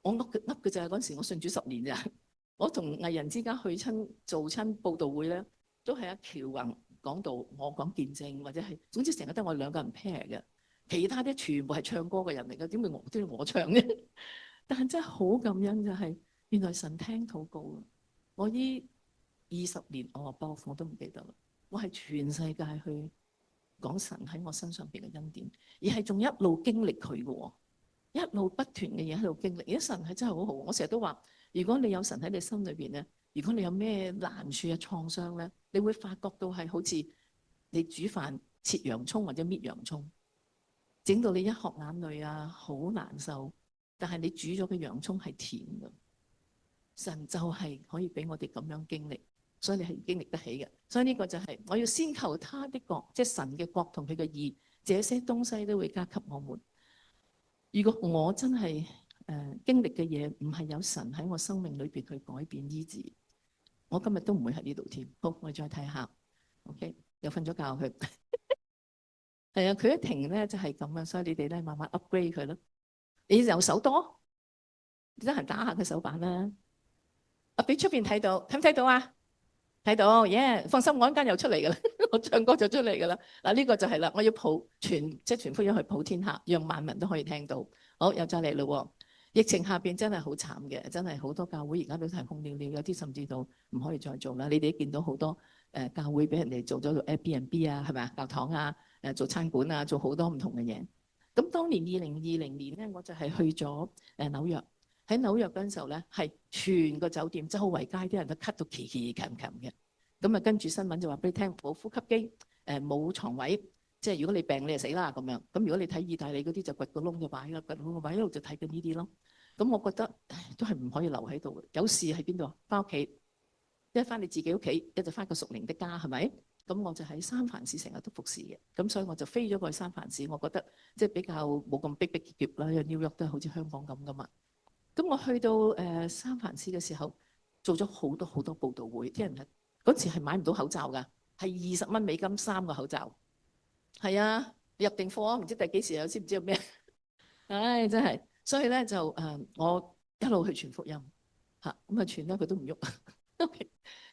我噏嘅就係嗰陣時我信主10年咋，我同藝人之間去親做親報道會咧。都係阿喬宏講道，我講見證，或者係總之成日得我兩個人 pair 嘅，其他啲全部係唱歌嘅人嚟嘅，點會我唱啫？但係真係好感恩就係，原來神聽禱告啊！我呢20年above我都唔記得啦，我係全世界去講神喺我身上邊嘅恩典，而係仲一路經歷佢嘅喎，一路不斷嘅嘢喺度經歷。而家神係真係好好，我成日都話，如果你有神喺你心裏邊咧。如果你有咩難處嘅創傷咧，你會發覺到係好似你煮飯切洋葱或者搣洋葱，整到你一殼眼淚啊，好難受。但係你煮咗嘅洋葱係甜嘅，神就係可以俾我哋咁樣經歷，所以你係經歷得起嘅。所以呢個就係我要先求他的國，即係神嘅國同佢嘅義，這些東西都會加給我們。如果我真係經歷嘅嘢唔係有神喺我生命裏邊去改變醫治，我今日都唔會喺呢度添。好，我哋再睇下。OK， 又瞓咗覺佢。係啊，佢一停咧就係咁啊，所以你哋咧慢慢 upgrade 佢咯。你右手多，你得閒打下佢手板啦。俾出邊睇到，睇唔睇到啊？睇到，耶！放心，我一間又出嚟噶啦，我唱歌就出嚟噶啦。嗱，呢個就係啦，我要即係傳福音去普天下，讓萬民都可以聽到。好，又再嚟咯。疫情下邊真係好慘嘅，真係好多教會而家都係空了了，有啲甚至到唔可以再做啦。你哋都見到好多教會俾人哋做咗做 Airbnb 啊，係咪啊？教堂啊，做餐館啊，做好多唔同嘅嘢。咁當年2020年咧，我就係去咗紐約。喺紐約嗰陣時候咧，係全個酒店周圍街啲人都咳到奇奇琴琴嘅。咁啊，跟住新聞就話俾你聽，冇呼吸機，冇床位，即係如果你病你就死啦咁樣。咁如果你睇意大利嗰啲就掘個窿就擺啦，掘個窿擺，一路就睇緊呢啲咯。咁我覺得都係唔可以留喺度嘅。有事喺邊度啊？翻屋企，一翻你自己屋企，一就翻個屬靈的家，係咪？咁我就喺三藩市成日都服侍嘅。咁所以我就飛咗過去三藩市，我覺得即係比較冇咁逼逼夾啦。因為紐約都係好似香港咁噶嘛。咁我去到三藩市嘅時候，做咗好多好多佈道會，啲人係嗰時係買唔到口罩㗎，係20蚊美金3個口罩。係啊，入定貨唔知第幾時有，知唔知有咩？唉，真係，所以咧就我一路去傳福音嚇，咁啊傳咧佢都唔喐。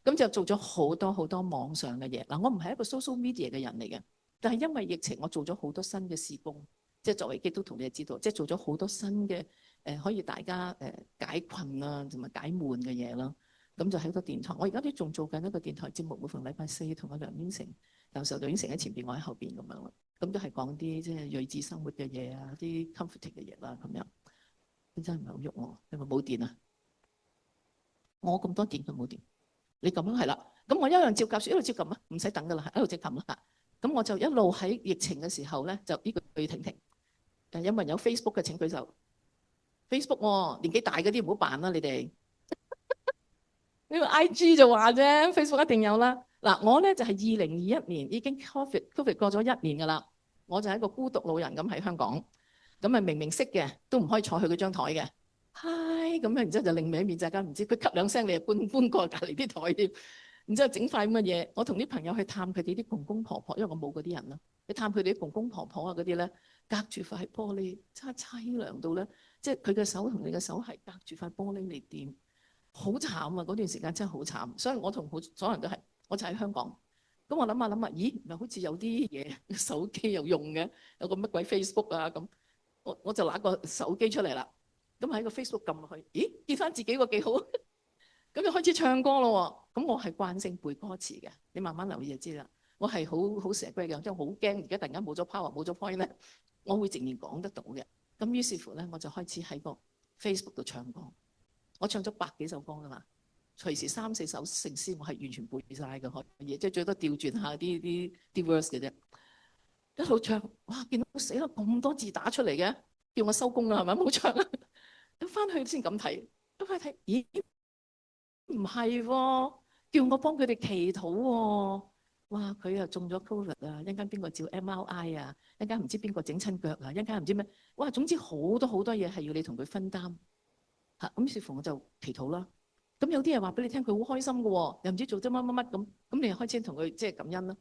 咁就做咗好多好多網上嘅嘢。嗱，我唔係一個 social media 嘅人嚟嘅，但係因為疫情，我做咗好多新嘅事工，即係作為基督徒你就知道，即係做咗好多新嘅可以大家解困啊同埋解悶嘅嘢啦。咁就喺個電台，我而家都仲做緊一個電台節目，每逢禮拜4同阿梁英成教授，梁英成喺前邊，我喺後邊咁樣咯。咁都係講啲即係睿智生活嘅嘢啊，啲 comforting 嘅嘢啦咁樣。真係唔係好喐我，你咪冇電啊？我咁多電佢冇電。你咁樣係啦，咁我一樣照教書，一路照撳啊，唔使等噶啦，一路照撳啦嚇。咁我就一路喺疫情嘅時候咧，就呢句停停。有冇人有 Facebook 嘅請舉手。Facebook 喎，年紀大嗰啲唔好扮啦，你哋。呢個 IG 就話啫 ，Facebook 一定有啦。嗱，我咧就係2021年已經 COVID 過咗1年噶啦，我就係一個孤獨老人咁喺香港。咁啊明明識嘅都唔可以坐去嗰張台嘅。嗨，咁樣，然之後就另一面，大家唔知佢咳兩聲，你就搬過隔離啲台添。然之後整塊咁嘅嘢，我同啲朋友去探佢哋啲公公婆婆，因為我冇嗰啲人啦。你探佢哋啲公公婆婆啊嗰啲咧，隔住塊玻璃，真係凄涼到咧，即係佢嘅手同你嘅手係隔住塊玻璃嚟掂，好慘啊！嗰段時間真係好慘，所以我同所有人都係，我就喺香港。咁我諗下，咦，咪好似有啲嘢手機又用嘅，有個乜鬼 Facebook 啊咁，我就拿個手機出嚟啦。咁喺個 Facebook 撳落去，咦，見翻自己個幾好，咁就開始唱歌咯喎。咁我係慣性背歌詞嘅，你慢慢留意就知啦。我係好蛇龜嘅，即係好驚而家突然間冇咗 power 冇咗 point 咧，我會仍然講得到嘅。咁於是乎咧，我就開始喺個 Facebook 度唱歌。我唱咗100幾首歌噶嘛，隨時3、4首聖詩，我係完全背晒嘅，可以即係最多調轉下啲 verse 嘅啫。一路唱，哇！見到死啦，咁多字打出嚟嘅，叫我收工啦，係咪冇唱啊？咁翻去先咁睇，咁翻去睇，咦？唔係喎，叫我幫佢哋祈禱喎。哇！佢又中咗 COVID 啊，一陣間邊個照 MRI 啊，一陣間唔知邊個整親腳啊，一陣間唔知咩。哇！總之好多好多嘢係要你同佢分擔嚇。咁於是乎我就祈禱啦。咁有啲人話俾你聽，佢好開心嘅喎，又唔知做咗乜乜乜咁。咁你又開始同佢即係感恩啦。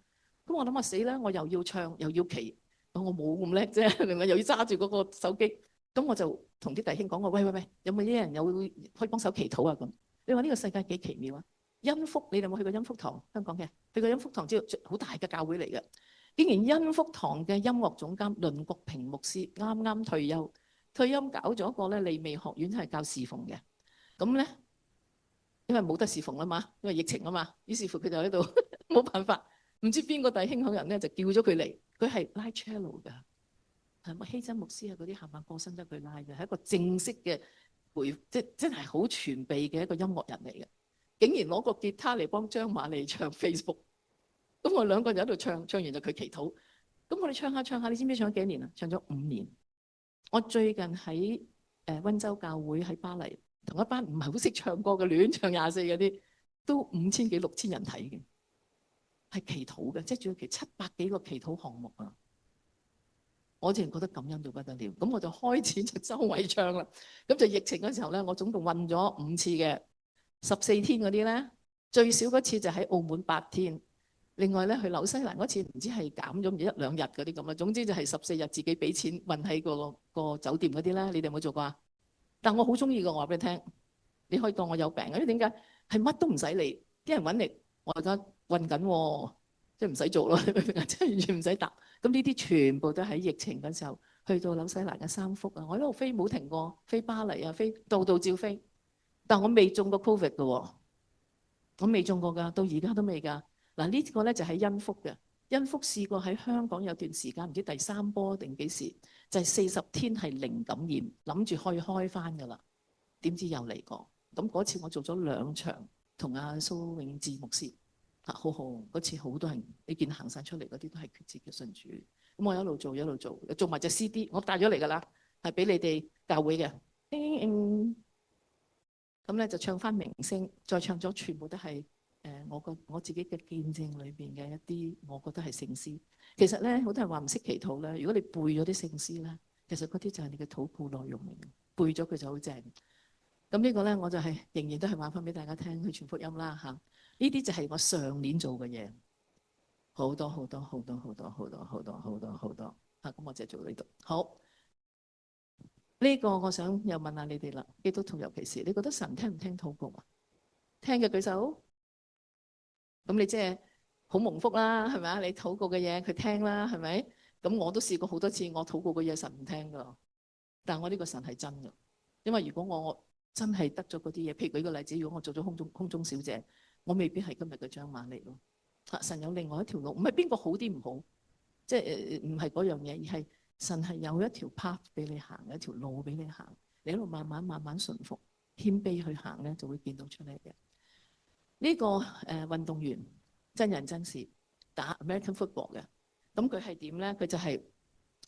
咁我諗下死啦，我又要唱又要祈，我冇咁叻啫，明唔明？又要揸住嗰個手機。咁我就同啲弟兄講過，喂，有冇啲人可以幫手祈禱啊？咁你話呢個世界幾奇妙啊！恩福，你哋有冇去過恩福堂？香港嘅去過恩福堂，知道好大嘅教會嚟嘅。竟然恩福堂嘅音樂總監倫國平牧師啱啱退休，搞咗一個咧利未學院，係教侍奉嘅。咁咧，因為冇得侍奉啊嘛，因為疫情啊嘛，於是乎佢就喺度冇辦法，唔知邊個弟兄人咧就叫咗佢嚟，佢係拉 cello 㗎。希真牧師啊，嗰啲冚唪唥過身得佢拉嘅，係一個正式嘅即真係好全備嘅一個音樂人嚟嘅。竟然攞個吉他嚟幫張瑪莉唱 Facebook， 咁我兩個人喺度唱，唱完就佢祈禱。咁我哋唱下唱下，你知唔知唱咗幾年啊？唱咗5年。我最近喺溫州教會喺巴黎，同一班唔係好識唱歌嘅亂唱24嗰啲，都5000幾6000人睇嘅，係祈禱嘅，即係仲要700幾個祈禱項目啊！我淨係覺得感恩到不得了，咁我就開始就周圍唱啦。咁就疫情嗰時候咧，我總共運咗5次嘅14天嗰啲咧，最少嗰次就喺澳門8天。另外咧去紐西蘭嗰次唔知係減咗唔知1、2日嗰啲咁啦。總之就係14日自己俾錢運喺個酒店嗰啲咧。你哋有冇做過啊？但我好中意㗎，我話俾你聽，你可以當我有病，因為點解係乜都唔使理，啲人揾你，我而家運緊喎。即係唔使做咯，真係完全唔使答。咁呢啲全部都喺疫情嗰時候去到紐西蘭嘅三福啊，我一路飛冇停過，飛巴黎啊，飛度度照飛。但我未中過 Covid 嘅喎，我未中過㗎，到而家都未㗎。嗱呢個咧就係恩福嘅，恩福試過喺香港有段時間，唔知第3波定幾時，就係40天係零感染，諗住可以開翻㗎啦，點知又嚟過。咁嗰次我做咗2場，同阿蘇永智牧師嚇，好好嗰次好多人，你見行晒出嚟嗰啲都係決志嘅信主。咁我一路做一路做，做埋隻 CD，我帶咗嚟㗎啦，係俾你哋教會嘅。咁咧就唱翻明星，再唱咗全部都係我自己嘅見證裏邊嘅一啲，我覺得係聖詩。其實咧，好多人話唔識祈禱咧，如果你背咗啲聖詩咧，其實嗰啲就係你嘅禱告內容嚟嘅，背咗佢就好正。咁呢個咧，我就係仍然都係話翻俾大家聽，去傳福音啦嚇。呢啲就係我上年做嘅嘢，好多好多好多好多好多好多好多好多嚇。咁我就做呢度好。呢個我想又問下你哋啦，基督徒尤其是，你覺得神聽唔聽禱告啊？聽嘅舉手。咁你即係好蒙福啦，係咪啊？你禱告嘅嘢佢聽啦，係咪？咁我都試過好多次，我禱告嘅嘢神唔聽㗎。但係我呢個神係真㗎，因為如果我真係得咗嗰啲嘢，譬如舉個例子，如果我做咗空中小姐，我未必係今日嘅張瑪麗咯。神有另外一條路，唔係邊個好啲唔好，即係唔係嗰樣嘢，而係神係有一條 path 俾你行，有一條路俾你行，你一路慢慢慢慢順服、謙卑去行咧，就會見到出嚟嘅。呢個運動員真人真事打 American football 嘅，咁佢係點咧？佢就係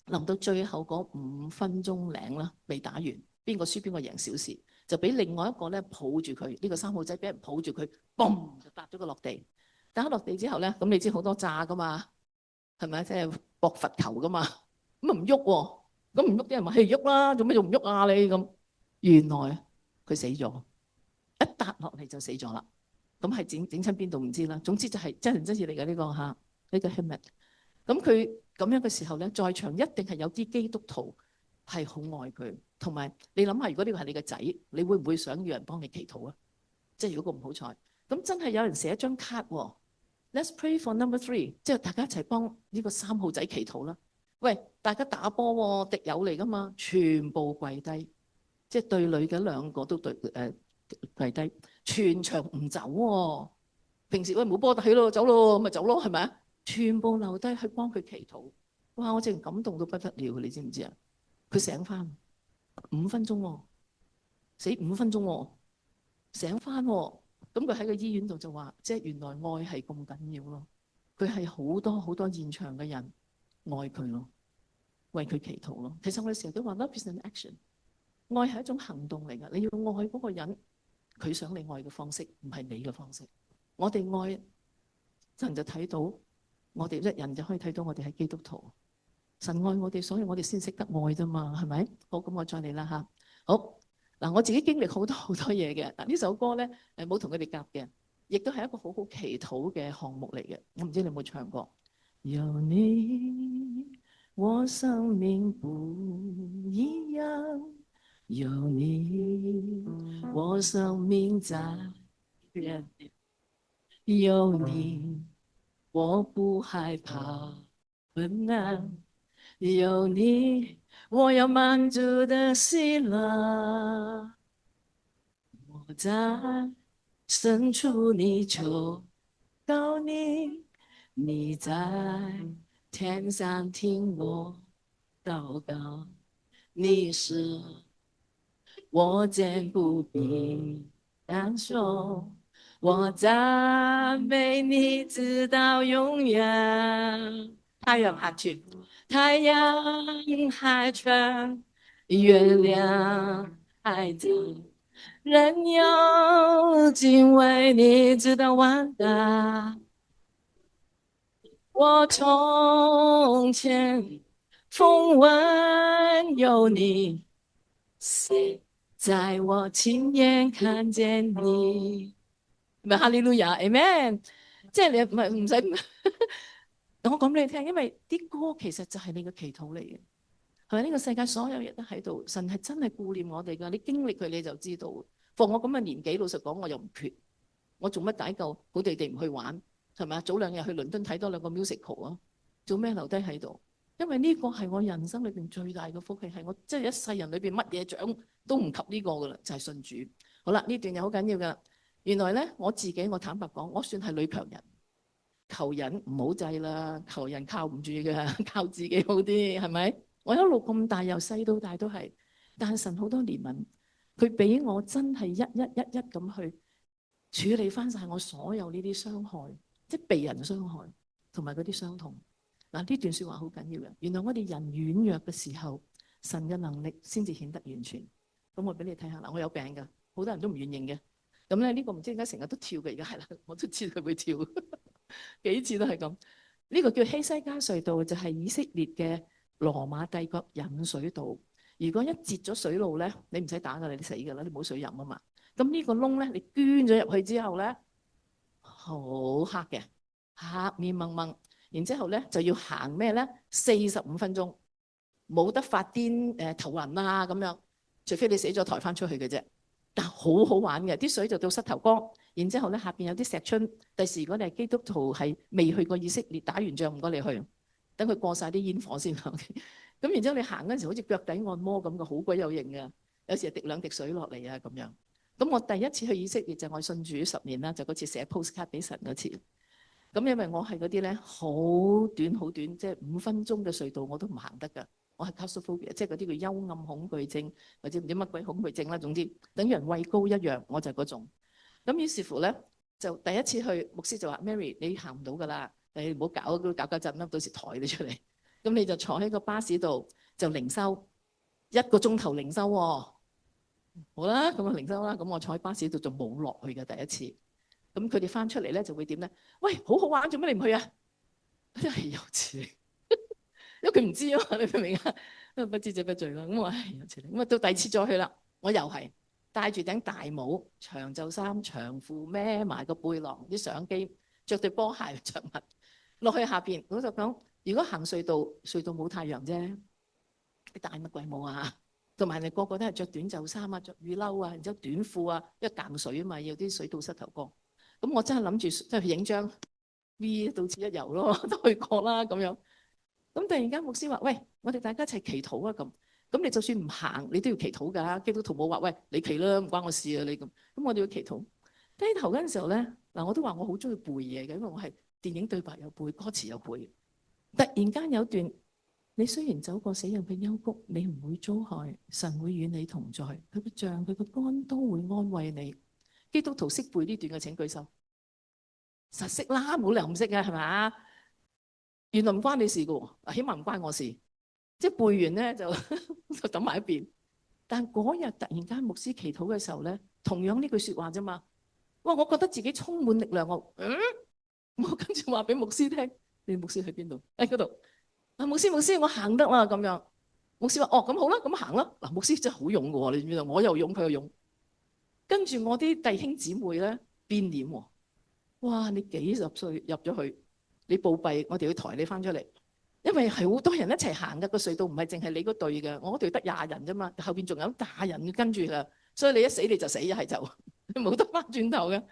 臨到最後嗰5分鐘零啦，未打完，邊個輸邊個贏小事，就俾另外一個咧抱住佢，呢個3號仔俾人抱住佢，嘣就搭咗個落地。打落地之後咧，咁你知好多炸噶嘛，係咪？即係搏罰球噶嘛，咁啊唔喐喎，咁唔喐啲人話：係喐啦，做咩仲唔喐啊你咁？原來佢死咗，一搭落嚟就死咗啦。咁係整親邊度唔知啦。總之就係真人真事嚟嘅呢個嚇，呢個 Hemet。咁佢咁樣嘅時候咧，在場一定係有啲基督徒係好愛佢，同埋你諗下，如果呢個係你嘅仔，你會唔會想要人幫你祈禱啊？即係如果個唔好彩，咁真係有人寫一張卡喎。Let's pray for number 3，即係大家一齊幫呢個3號仔祈禱啦。喂，大家打波喎，敵友嚟噶嘛，全部跪低，即係對女嘅2個都跪低，全場唔走喎。平時喂冇波睇咯，走咯，咁咪走咯，係咪啊？全部留低去幫佢祈禱。哇！我淨係感動到不得了，你知唔知啊？佢醒翻5分鐘喎，死5分鐘喎，醒翻喎。咁佢喺個醫院度就話，即係原來愛係咁緊要咯。佢係好多好多現場嘅人愛佢咯，為佢祈禱咯。其實我哋成日都話 love is an action， 愛係一種行動嚟㗎。你要愛嗰個人，佢想你愛嘅方式，唔係你嘅方式。我哋愛神就睇到，我哋一人就可以睇到我哋係基督徒。神愛我哋，所以我哋先識得愛啫嘛，係咪？好，咁我再嚟啦嚇。好。嗱，我自己經歷好多好多嘢嘅。嗱，呢首歌咧冇同佢哋夾嘅，亦都係一個好好祈禱嘅項目嚟嘅。我唔知你有冇唱過。有你，我生命不一樣；有你，我生命在變；有你，我不害怕困難；有你，我有滿足的喜樂。我在深處你求告你，你在天上聽我禱告。你是我堅不必單說，我讚美你直到永遠。太陽下去。太陽海泉，月亮海底，人有敬畏你直到萬代。我從前風聞有你，現在我親眼看見你。咪哈利路亞 Amen。即係你唔使我講俾你聽，因為啲歌其實就係你嘅祈禱嚟嘅，係咪？呢個世界所有嘢都喺度，神係真係顧念我哋㗎。你經歷佢你就知道。放我咁嘅年紀，老實講我又唔缺，我做乜解救好地地唔去玩，係咪啊？早2日去倫敦睇多2個 musical 啊，做咩留低喺度？因為呢個係我人生裏邊最大嘅福氣，係我即係一世人裏邊乜嘢獎都唔及呢個噶啦，就係信主。好啦，呢段又好緊要噶。原來咧我自己，我坦白講，我算係女強人，求人唔好制啦，求人靠唔住嘅，靠自己好啲，係咪？我一路咁大，由細到大都係，但係神好多憐憫，佢俾我真係一咁去處理翻晒我所有呢啲傷害，即係被人傷害同埋嗰啲傷痛。嗱，呢段説話好緊要嘅。原來我哋人軟弱嘅時候，神嘅能力先至顯得完全。咁我俾你睇下啦，我有病㗎，好多人都唔願認嘅。咁咧呢個唔知點解成日都跳嘅，而家係啦，我都知道佢會跳，幾次都係咁。呢個叫希西家隧道，就係以色列嘅羅馬帝國引水道。如果一截咗水路咧，你唔使打㗎，你死㗎啦，你冇水飲啊嘛。咁呢個窿咧，你捐咗入去之後咧，好黑嘅，黑面掹掹。然之後咧就要行咩咧？45分鐘，冇得發癲頭暈啊咁樣，除非你死咗抬翻出去嘅啫。但好好玩嘅，啲水就到膝頭哥，然之後咧下邊有啲石春。第時如果你係基督徒係未去過以色列，打完仗唔該你去，等佢過晒啲煙火先。咁然之後你行嗰陣時好似腳底按摩咁嘅，好鬼有型嘅。有時滴兩滴水落嚟啊咁樣。咁我第一次去以色列就我信主10年啦，就嗰次寫 postcard 俾神嗰次。咁因為我係嗰啲咧好短，即係5分鐘嘅隧道我都唔行得㗎。我係 claustrophobia，即係嗰啲叫幽暗恐懼症或者唔知乜鬼恐懼症啦。總之等於人畏高一樣，我就係嗰種。咁於是乎咧，就第一次去，牧師就話 Mary 你行唔到㗎啦，你唔好搞震啦，到時抬你出嚟。咁你就坐喺個巴士度就靈修1個鐘頭靈修喎。好啦，咁啊靈修啦，咁我坐喺巴士度就冇落去嘅第一次。咁佢哋翻出嚟咧就會點咧？喂，好好玩，做咩你唔去啊？真係幼稚，因為佢唔知啊嘛，你明唔明啊？不知者不罪啦。咁我係幼稚。咁啊到第二次再去啦，我又係戴住頂大帽、長袖衫、長褲，孭埋個背囊、啲相機，着對波鞋着襪落去下邊。我就講：如果行隧道，隧道冇太陽啫，你戴乜鬼帽啊？同埋你個個都係着短袖衫啊、着雨褸啊，然之後短褲啊，因為間水啊嘛，要啲水到膝頭哥。咁我真係諗住即係去影張 V 到此一遊咯，都去過啦咁樣。咁突然間牧師話：喂，我哋大家一齊祈禱啊咁。咁你就算唔行，你都要祈禱㗎。基督徒冇話：喂，你祈啦，唔關我事啊你咁。咁我哋要祈禱。低頭嗰陣時候咧，嗱我都話我好中意背嘢嘅，因為我係電影對白又背，歌詞又背。突然間有段：你雖然走過死人嘅幽谷，你唔會遭害，神會與你同在，佢嘅杖佢嘅竿都會安慰你。基督徒識背呢段嘅請舉手，實識啦，冇理由唔識嘅係咪？原來唔關你事嘅喎，起碼唔關我事。即係背完咧就抌埋一邊。但嗰日突然間牧師祈禱嘅時候咧，同樣呢句説話啫嘛。哇！我覺得自己充滿力量，我跟住話俾牧師聽：你牧師喺邊度？喺嗰度。啊，牧師，我行得啦咁樣。牧師話：哦，咁好啦，咁行啦。嗱，牧師真係好勇嘅喎，你知唔知道？我又勇，佢又勇。跟住我啲弟兄姊妹咧變臉喎，哇！你幾十歲入咗去，你暴斃，我哋要抬你翻出嚟，因為係好多人一齊行嘅，個隧道唔係淨係你嗰隊嘅，我嗰隊得20人啫嘛，後邊仲有大人跟住啦，所以你一死你就死，一係就冇得翻轉頭嘅。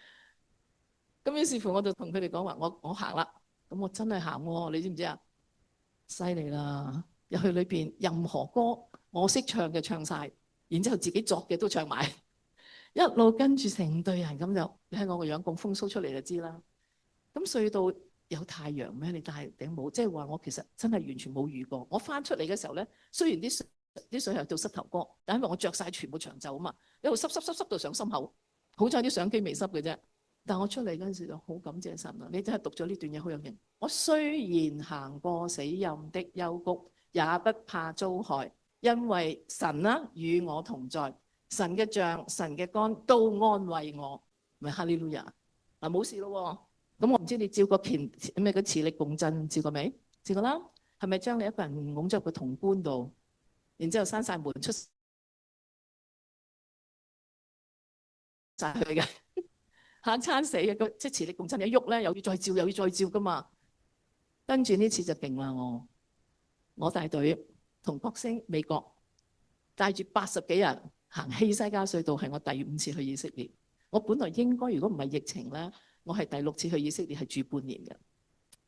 咁於是乎我就同佢哋講話：我行啦，咁我真係行喎，你知唔知啊？犀利啦！入去裏邊任何歌我識唱嘅唱晒，然之後自己作嘅都唱埋。一路跟住成隊人咁就，你睇我個樣咁風騷出嚟就知啦。咁隧道有太陽咩？你戴頂帽，即係話我其實真係完全冇遇過。我翻出嚟嘅時候咧，雖然啲水係到膝頭哥，但係因為我着晒全部長袖啊嘛，一路濕到上心口。好彩啲相機未濕嘅啫。但我出嚟嗰陣時就好感謝神啦。你真係讀咗呢段嘢好有型。我雖然行過死蔭的幽谷，也不怕遭害，因為神啦與我同在。神嘅杖、神嘅竿都安慰我，咪哈利路亞嗱，冇事咯。咁我唔知你照過咩嘅磁力共振，照過未？照過啦。係咪將你一個人擁咗入個銅棺度，然之後閂晒門出晒去嘅？嚇餐死嘅，即係磁力共振一喐咧，又要再照，又要再照噶嘛。跟住呢次就勁啦，我帶隊同國星美國帶住80幾人。行希西家隧道係我第5次去以色列。我本來應該如果唔係疫情咧，我係第6次去以色列，係住半年嘅。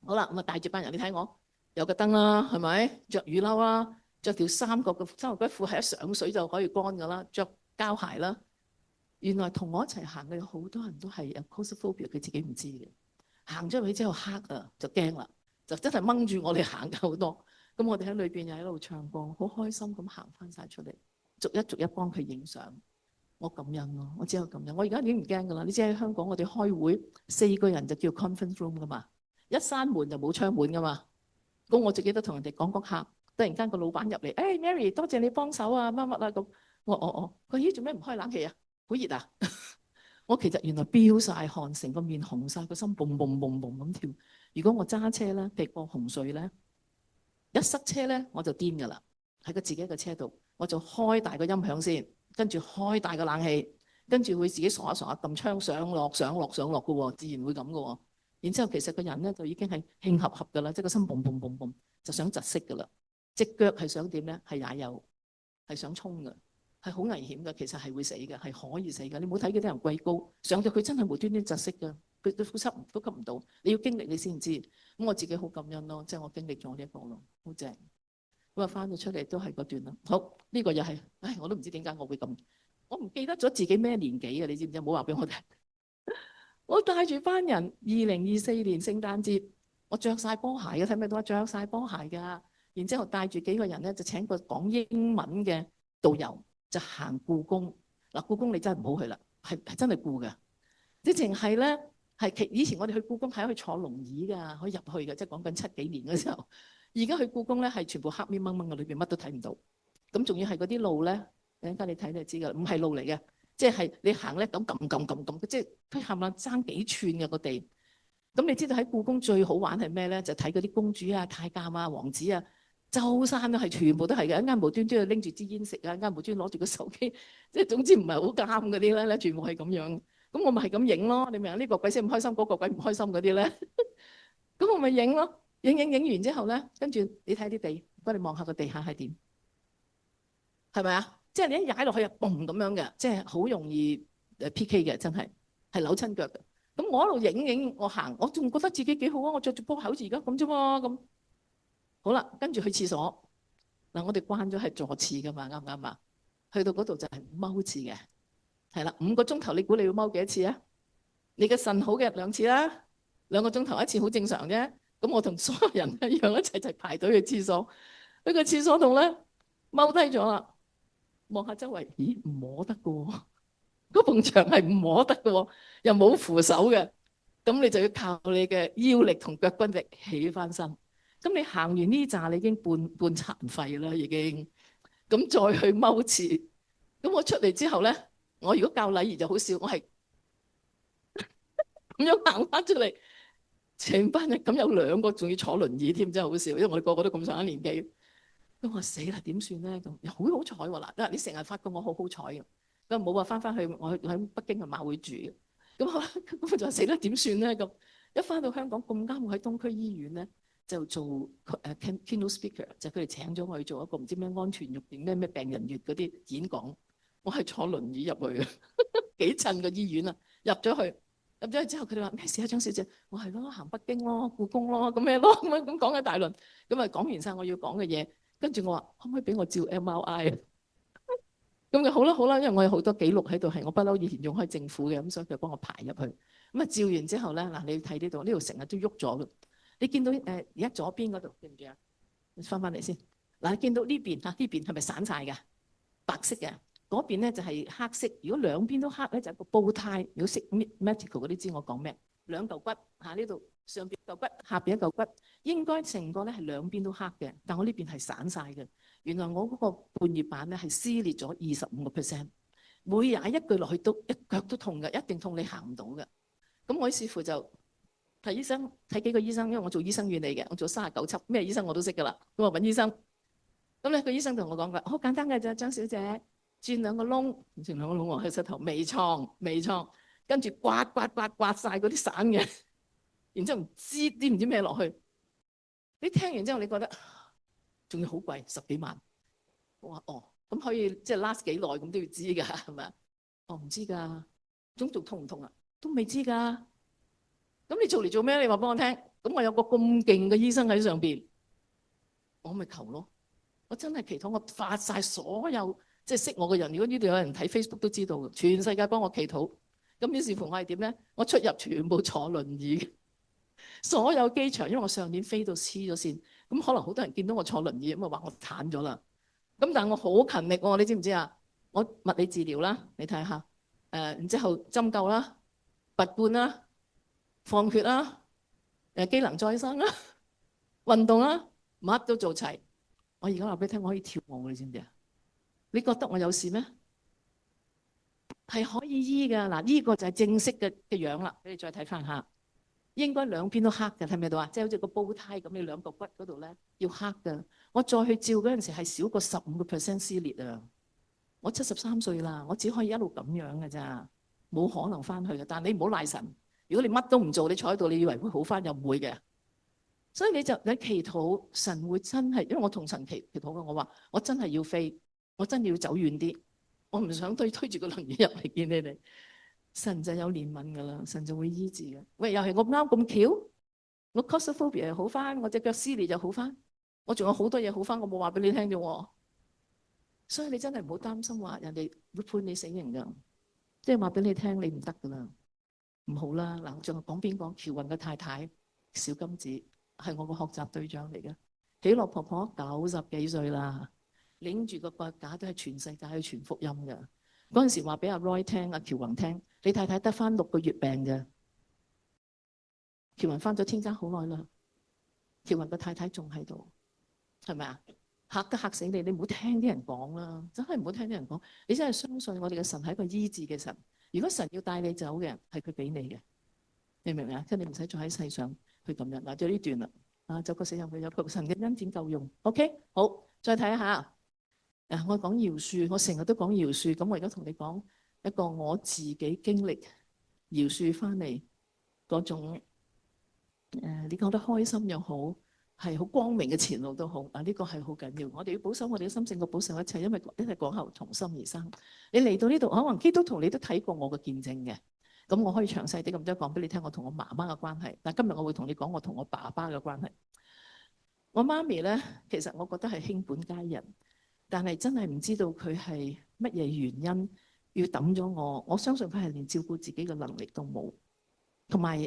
好啦，咁啊帶住班人，你睇我有個燈啦，係咪？着雨褸啦，着條三角骨褲係一上水就可以乾㗎啦，着膠鞋啦。原來同我一齊行嘅有好多人都係有 claustrophobia，佢自己唔知嘅。行咗入去之後黑啊，就驚啦，就真係掹住我哋行嘅好多。咁我哋喺裏邊又喺度唱歌，好開心咁行翻晒出嚟，逐一逐一幫佢影相。我感恩咯，我只有感恩。我而家已經唔驚㗎啦。你知喺香港我哋開會4個人就叫 conference room 㗎嘛，一閂門就冇窗門㗎嘛。咁我就記得同人哋講下，突然間個老闆入嚟，誒 Mary 多謝你幫手啊，乜乜啊咁。我佢咦做咩唔開冷氣啊？好熱啊！我其實原來飆晒汗，成個面紅晒，個心嘣嘣嘣嘣咁跳。如果我揸車咧，譬如過紅隧咧，一塞車咧我就癲㗎啦。喺個自己嘅車度，我就開大個音響先，跟住開大個冷氣，跟住會自己傻一傻撳窗上落上落上落嘅喎，自然會咁嘅喎。然之後其實個人咧就已經係興合合㗎啦，即係個心嘣嘣嘣嘣就想窒息㗎啦。隻腳係想點咧？係踩油，係想衝㗎。係好危險㗎，其實係會死嘅，係可以死㗎。你冇睇嗰啲人貴高上到佢真係無端端窒息㗎，佢呼吸唔到。你要經歷你先知。咁我自己好感恩咯，即係我經歷咗呢一個咯，好正。咁啊翻到出嚟都係嗰段啦。好，呢個又係，唉，我都唔知點解我會咁，我唔記得咗自己咩年紀嘅，你知唔知？唔好話俾我聽。我帶住班人，2024年聖誕節，我着晒波鞋嘅，睇唔睇到啊？着晒波鞋㗎。然之後帶住幾個人咧，就請個講英文嘅導遊。就行故宮嗱，故宮你真係唔好去啦，係真係故嘅。即係淨係咧，係以前我哋去故宮係可以坐龍椅㗎，可以入去嘅，即係講緊7幾年嘅時候。而家去故宮咧係全部黑咪掹掹嘅，裏邊乜都睇唔到。咁仲要係嗰啲路咧，陣間你睇你就知㗎，唔係路嚟嘅，即係你行咧咁撳，即係佢冚唪唥爭幾寸嘅個地。咁你知道喺故宮最好玩係咩咧？就睇嗰啲公主啊、太監啊、王子啊。周山都係全部都係嘅，一間無端端就拎住支煙食啊，一間無端攞住個手機，即係總之唔係好監嗰啲咧，全部係咁樣。咁我咪係咁影咯，你明啊？呢個鬼死唔開心，嗰個鬼唔開心嗰啲咧，咁我咪影咯，影完之後咧，跟住你睇啲地，幫你望下個地下係點，係咪啊？即係你一踩落去啊，嘣咁樣嘅，即係好容易PK 嘅，真係扭親腳嘅。咁我一路影，我行，我仲覺得自己幾好啊！我着住波鞋好似而家咁啫嘛，咁。好啦，跟住去廁所嗱，我哋慣咗係坐廁噶嘛，啱唔啱啊？去到嗰度就係踎廁嘅，係啦，5個鐘頭，你估你要踎幾多次啊？你嘅腎好嘅2次啦，2個鐘頭1次好正常啫。咁我同所有人一樣一齊排隊去廁所，喺個廁所度咧踎低咗啦，望下周圍，咦，唔摸得嘅喎，嗰埲牆係唔摸得嘅喎，又冇扶手嘅，咁你就要靠你嘅腰力同腳骨力起翻身。咁你行完呢紮，你已經半殘廢啦，已經。咁再去踎廁，咁我出嚟之後咧，我如果教禮儀就好笑，我係咁樣行翻出嚟，成班人咁有2個仲要坐輪椅添，真係好笑，因為我哋個個都咁上下年紀。咁我死啦，點算咧？咁又好彩喎嗱，你成日發覺我好好彩嘅，咁冇話翻去，我喺北京嘅馬會住嘅。咁好啦，咁我就話死啦，點算咧？咁一翻到香港咁啱，我喺東區醫院咧。就做keynote speaker，就佢哋請咗我去做一個唔知咩安全藥定咩病人月嗰啲演講。我係坐輪椅入去嘅，幾襯個醫院啊！入咗去之後，佢哋話咩事啊？張小姐，我係咯，行北京咯，故宮咯，咁咩咯，咁講緊大輪。咁啊講完晒我要講嘅嘢，跟住我話可唔可以俾我照 MRI 啊？咁佢好啦，因為我有好多記錄喺度，係我不嬲以前用開政府嘅，咁所以佢幫我排入去。咁啊照完之後咧，嗱你要睇呢度成日都喐咗嘅。你見到而家左邊嗰度記唔記啊？你翻嚟先。嗱，你見到呢邊呢邊係咪散晒嘅？白色嘅嗰邊咧就係黑色。如果兩邊都黑咧，就係個煲呔。如果識 medical 嗰啲知我講咩？2嚿骨呢度上邊一嚿骨，下邊一嚿骨，應該成個咧係兩邊都黑嘅。但我呢邊係散晒嘅。原來我嗰個半月板咧係撕裂咗25%。每踩一句落去都一腳都痛嘅，一定痛你行唔到嘅。咁我於是乎就睇醫生，睇幾個醫生，因為我做醫生院嚟嘅，我做39輯，咩醫生我都識噶啦。咁我揾醫生，咁咧個醫生同我講好簡單嘅啫，張小姐轉2個窿，轉2個窿喎，喺膝頭微創，跟住刮晒嗰啲散嘅，然之後唔知啲唔知咩落去。你聽完之後你覺得仲要好貴，10幾萬。我話咁可以即係 last 幾耐咁都要知㗎，係咪啊？唔知㗎，仲痛唔痛啊？都未知㗎。咁你做嚟做咩？你話幫我聽。咁我有個咁勁嘅醫生喺上邊，我咪求咯。我真係祈禱，我發晒所有即係識我嘅人。如果呢度有人睇 Facebook 都知道嘅，全世界幫我祈禱。咁於是乎我係點咧？我出入全部坐輪椅，所有機場，因為我上年飛到黐咗線，咁可能好多人見到我坐輪椅咁啊話我癱咗啦。咁但係我好勤力喎，你知唔知啊？我物理治療啦，你睇下，然之後針灸啦、拔罐啦、放血啦、機能再生啦、運動啦，乜都做齊。我而家話俾你聽，我可以跳舞，你知唔知啊？你覺得我有事咩？係可以醫㗎。嗱，呢個就係正式嘅樣啦。俾你再睇翻下，應該兩邊都黑嘅，睇唔睇到啊？即係好似個煲呔咁，你兩個骨嗰度咧要黑㗎。我再去照嗰陣時係少過15% 撕裂啊！我73歲啦，我只可以一路咁樣㗎咋，冇可能翻去嘅。但係你唔好賴神，如果你乜都唔做，你坐喺度，你以為會好翻又唔會嘅。所以你祈禱，神會真係，因為我同神祈禱嘅，我話我真係要飛，我真係要走遠啲，我唔想推住個輪椅入嚟見你哋。神就有憐憫㗎啦，神就會醫治嘅。喂，又係我啱咁巧，我 claustrophobia 又好翻，我隻腳撕裂就好翻，我仲有好多嘢好翻，我冇話俾你聽啫喎。所以你真係唔好擔心話人哋會判你死刑㗎，即係話俾你聽你唔得㗎啦，唔好啦。嗱，仲係講邊個？喬雲嘅太太小金子。係我個學習對象嚟嘅，喜樂婆婆90幾歲啦，拎住個腳架都係全世界去傳福音嘅。嗰陣時話俾阿 Roy 聽，阿喬雲聽，你太太得翻6個月病嘅。喬雲翻咗天家好耐啦，喬雲個太太仲喺度，係咪啊？嚇都嚇死你！你唔好聽啲人講啦，真係唔好聽啲人講。你真係相信我哋嘅神係一個醫治嘅神。如果神要帶你走嘅，係佢俾你嘅，你明唔明啊？即係你唔使再喺世上。佢咁樣嗱，就呢段啦，就個死人佢有求神嘅恩典夠用。OK，好，再睇下。我講饒恕，我成日都講饒恕。咁我而家同你講一個我自己經歷饒恕翻嚟嗰種你覺得開心又好，係好光明嘅前路都好。呢個係好緊要。我哋要保守我哋嘅心性，個保守一切，因為一係講口同心而生。你嚟到呢度，可能基督徒你都睇過我嘅見證嘅。咁我可以詳細啲咁多講俾你聽，我同我媽媽嘅關係。但今日我會同你講我同我爸爸嘅關係。我媽咪咧，其實我覺得係卿本佳人，但係真係唔知道佢係乜嘢原因要抌咗我。我相信佢係連照顧自己嘅能力都冇，同埋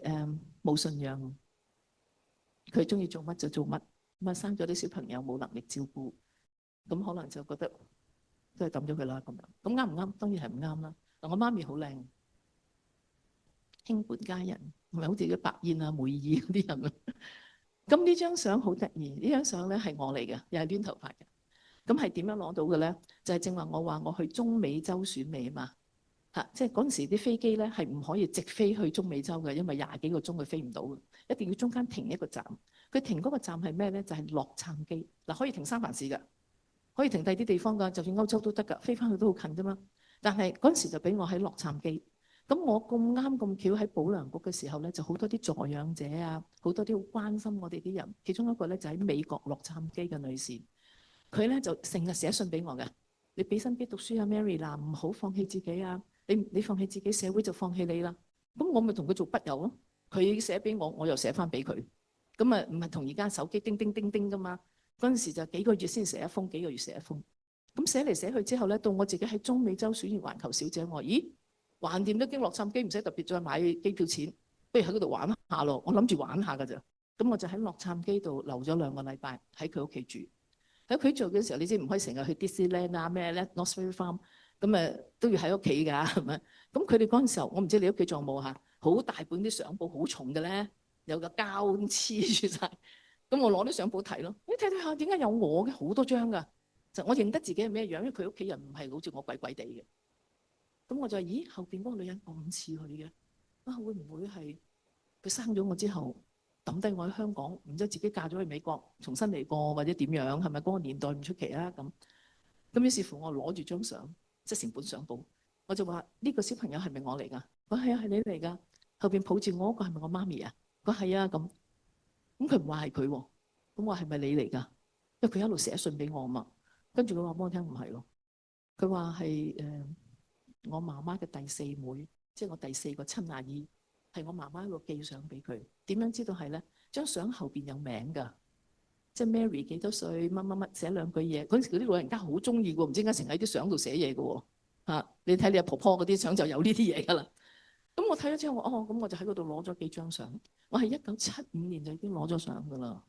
冇信仰。佢中意做乜就做乜，咁啊生咗啲小朋友冇能力照顧，咁可能就覺得都係抌咗佢啦咁樣。咁啱唔啱？當然係唔啱啦。嗱，我媽咪好靚。卿本佳人，唔係好似啲白燕啊、梅爾嗰啲人啊。咁呢張相好得意，呢張相咧係我嚟嘅，又係攣頭髮嘅。咁係點樣攞到嘅咧？就係正話我話我去中美洲選美啊嘛，即係嗰陣時啲飛機咧係唔可以直飛去中美洲嘅，因為20幾個鐘佢飛唔到嘅，一定要中間停一個站。佢停嗰個站係咩咧？就係洛杉磯。嗱，可以停三藩市㗎，可以停第二啲地方㗎，就算歐洲都得㗎，飛翻去都好近啫嘛。但係嗰陣時就俾我喺洛杉磯。咁我咁啱咁巧喺保良局嘅時候咧，就好多啲助養者啊，好多啲好關心我哋啲人。其中一個咧就喺美國洛杉磯嘅女士，佢咧就成日寫信俾我嘅。你俾心機讀書啊，Mary 嗱，唔好放棄自己啊！你放棄自己，社會就放棄你啦。咁我咪同佢做筆友咯。佢寫俾我，我又寫翻俾佢。咁啊，唔係同而家手機叮叮叮叮噶嘛。嗰陣時就幾個月先寫一封，幾個月寫一封。咁寫嚟寫去之後咧，到我自己喺中美洲選完環球小姐，我話咦？橫掂都經洛杉磯，唔使特別再買機票錢，不如喺嗰度玩下咯。我諗住玩下㗎咋，咁我就喺洛杉磯度留咗2個禮拜，喺佢屋企住。喺佢做嘅時候，你知唔可以成日去 Disneyland 啊咩咧 Knott's Berry Farm， 咁都要喺屋企㗎，係咪？咁佢哋嗰陣時候，我唔知你屋企仲有冇嚇，好大本啲相簿，好重嘅咧，有個膠黐住晒。咁我攞啲相簿睇咯，你睇睇下點解有我嘅好多張㗎？就我認得自己係咩樣，因為佢屋企人唔係好似我鬼鬼地嘅。咁我就話：咦，後邊嗰個女人咁似佢嘅，會唔會係佢生咗我之後抌低我喺香港，然之後自己嫁咗去美國，重新嚟過或者點樣？係咪嗰個年代唔出奇啊？咁於是乎我攞住張相，即係成本相簿，我就話：呢個小朋友係咪我嚟㗎？佢係啊，係你嚟㗎。後邊抱住我嗰個係咪我媽咪啊？佢係啊，咁佢唔話係佢喎，咁我係咪你嚟㗎？因為佢一路寫信俾我啊嘛。跟住佢話俾我聽唔係咯，佢話係我媽媽嘅第4妹，即係我第4個親阿姨，係我媽媽一個寄相俾佢。點樣知道係咧？張相後邊有名㗎，即係 Mary 幾多歲，乜乜乜寫兩句嘢。嗰陣時嗰啲老人家好中意喎，唔知點解成日喺啲相度寫嘢嘅喎。你睇你阿婆婆嗰啲相就有呢啲嘢㗎啦。咁我睇咗之後，咁我就喺嗰度攞咗幾張相。我係1975年就已經攞咗相㗎啦，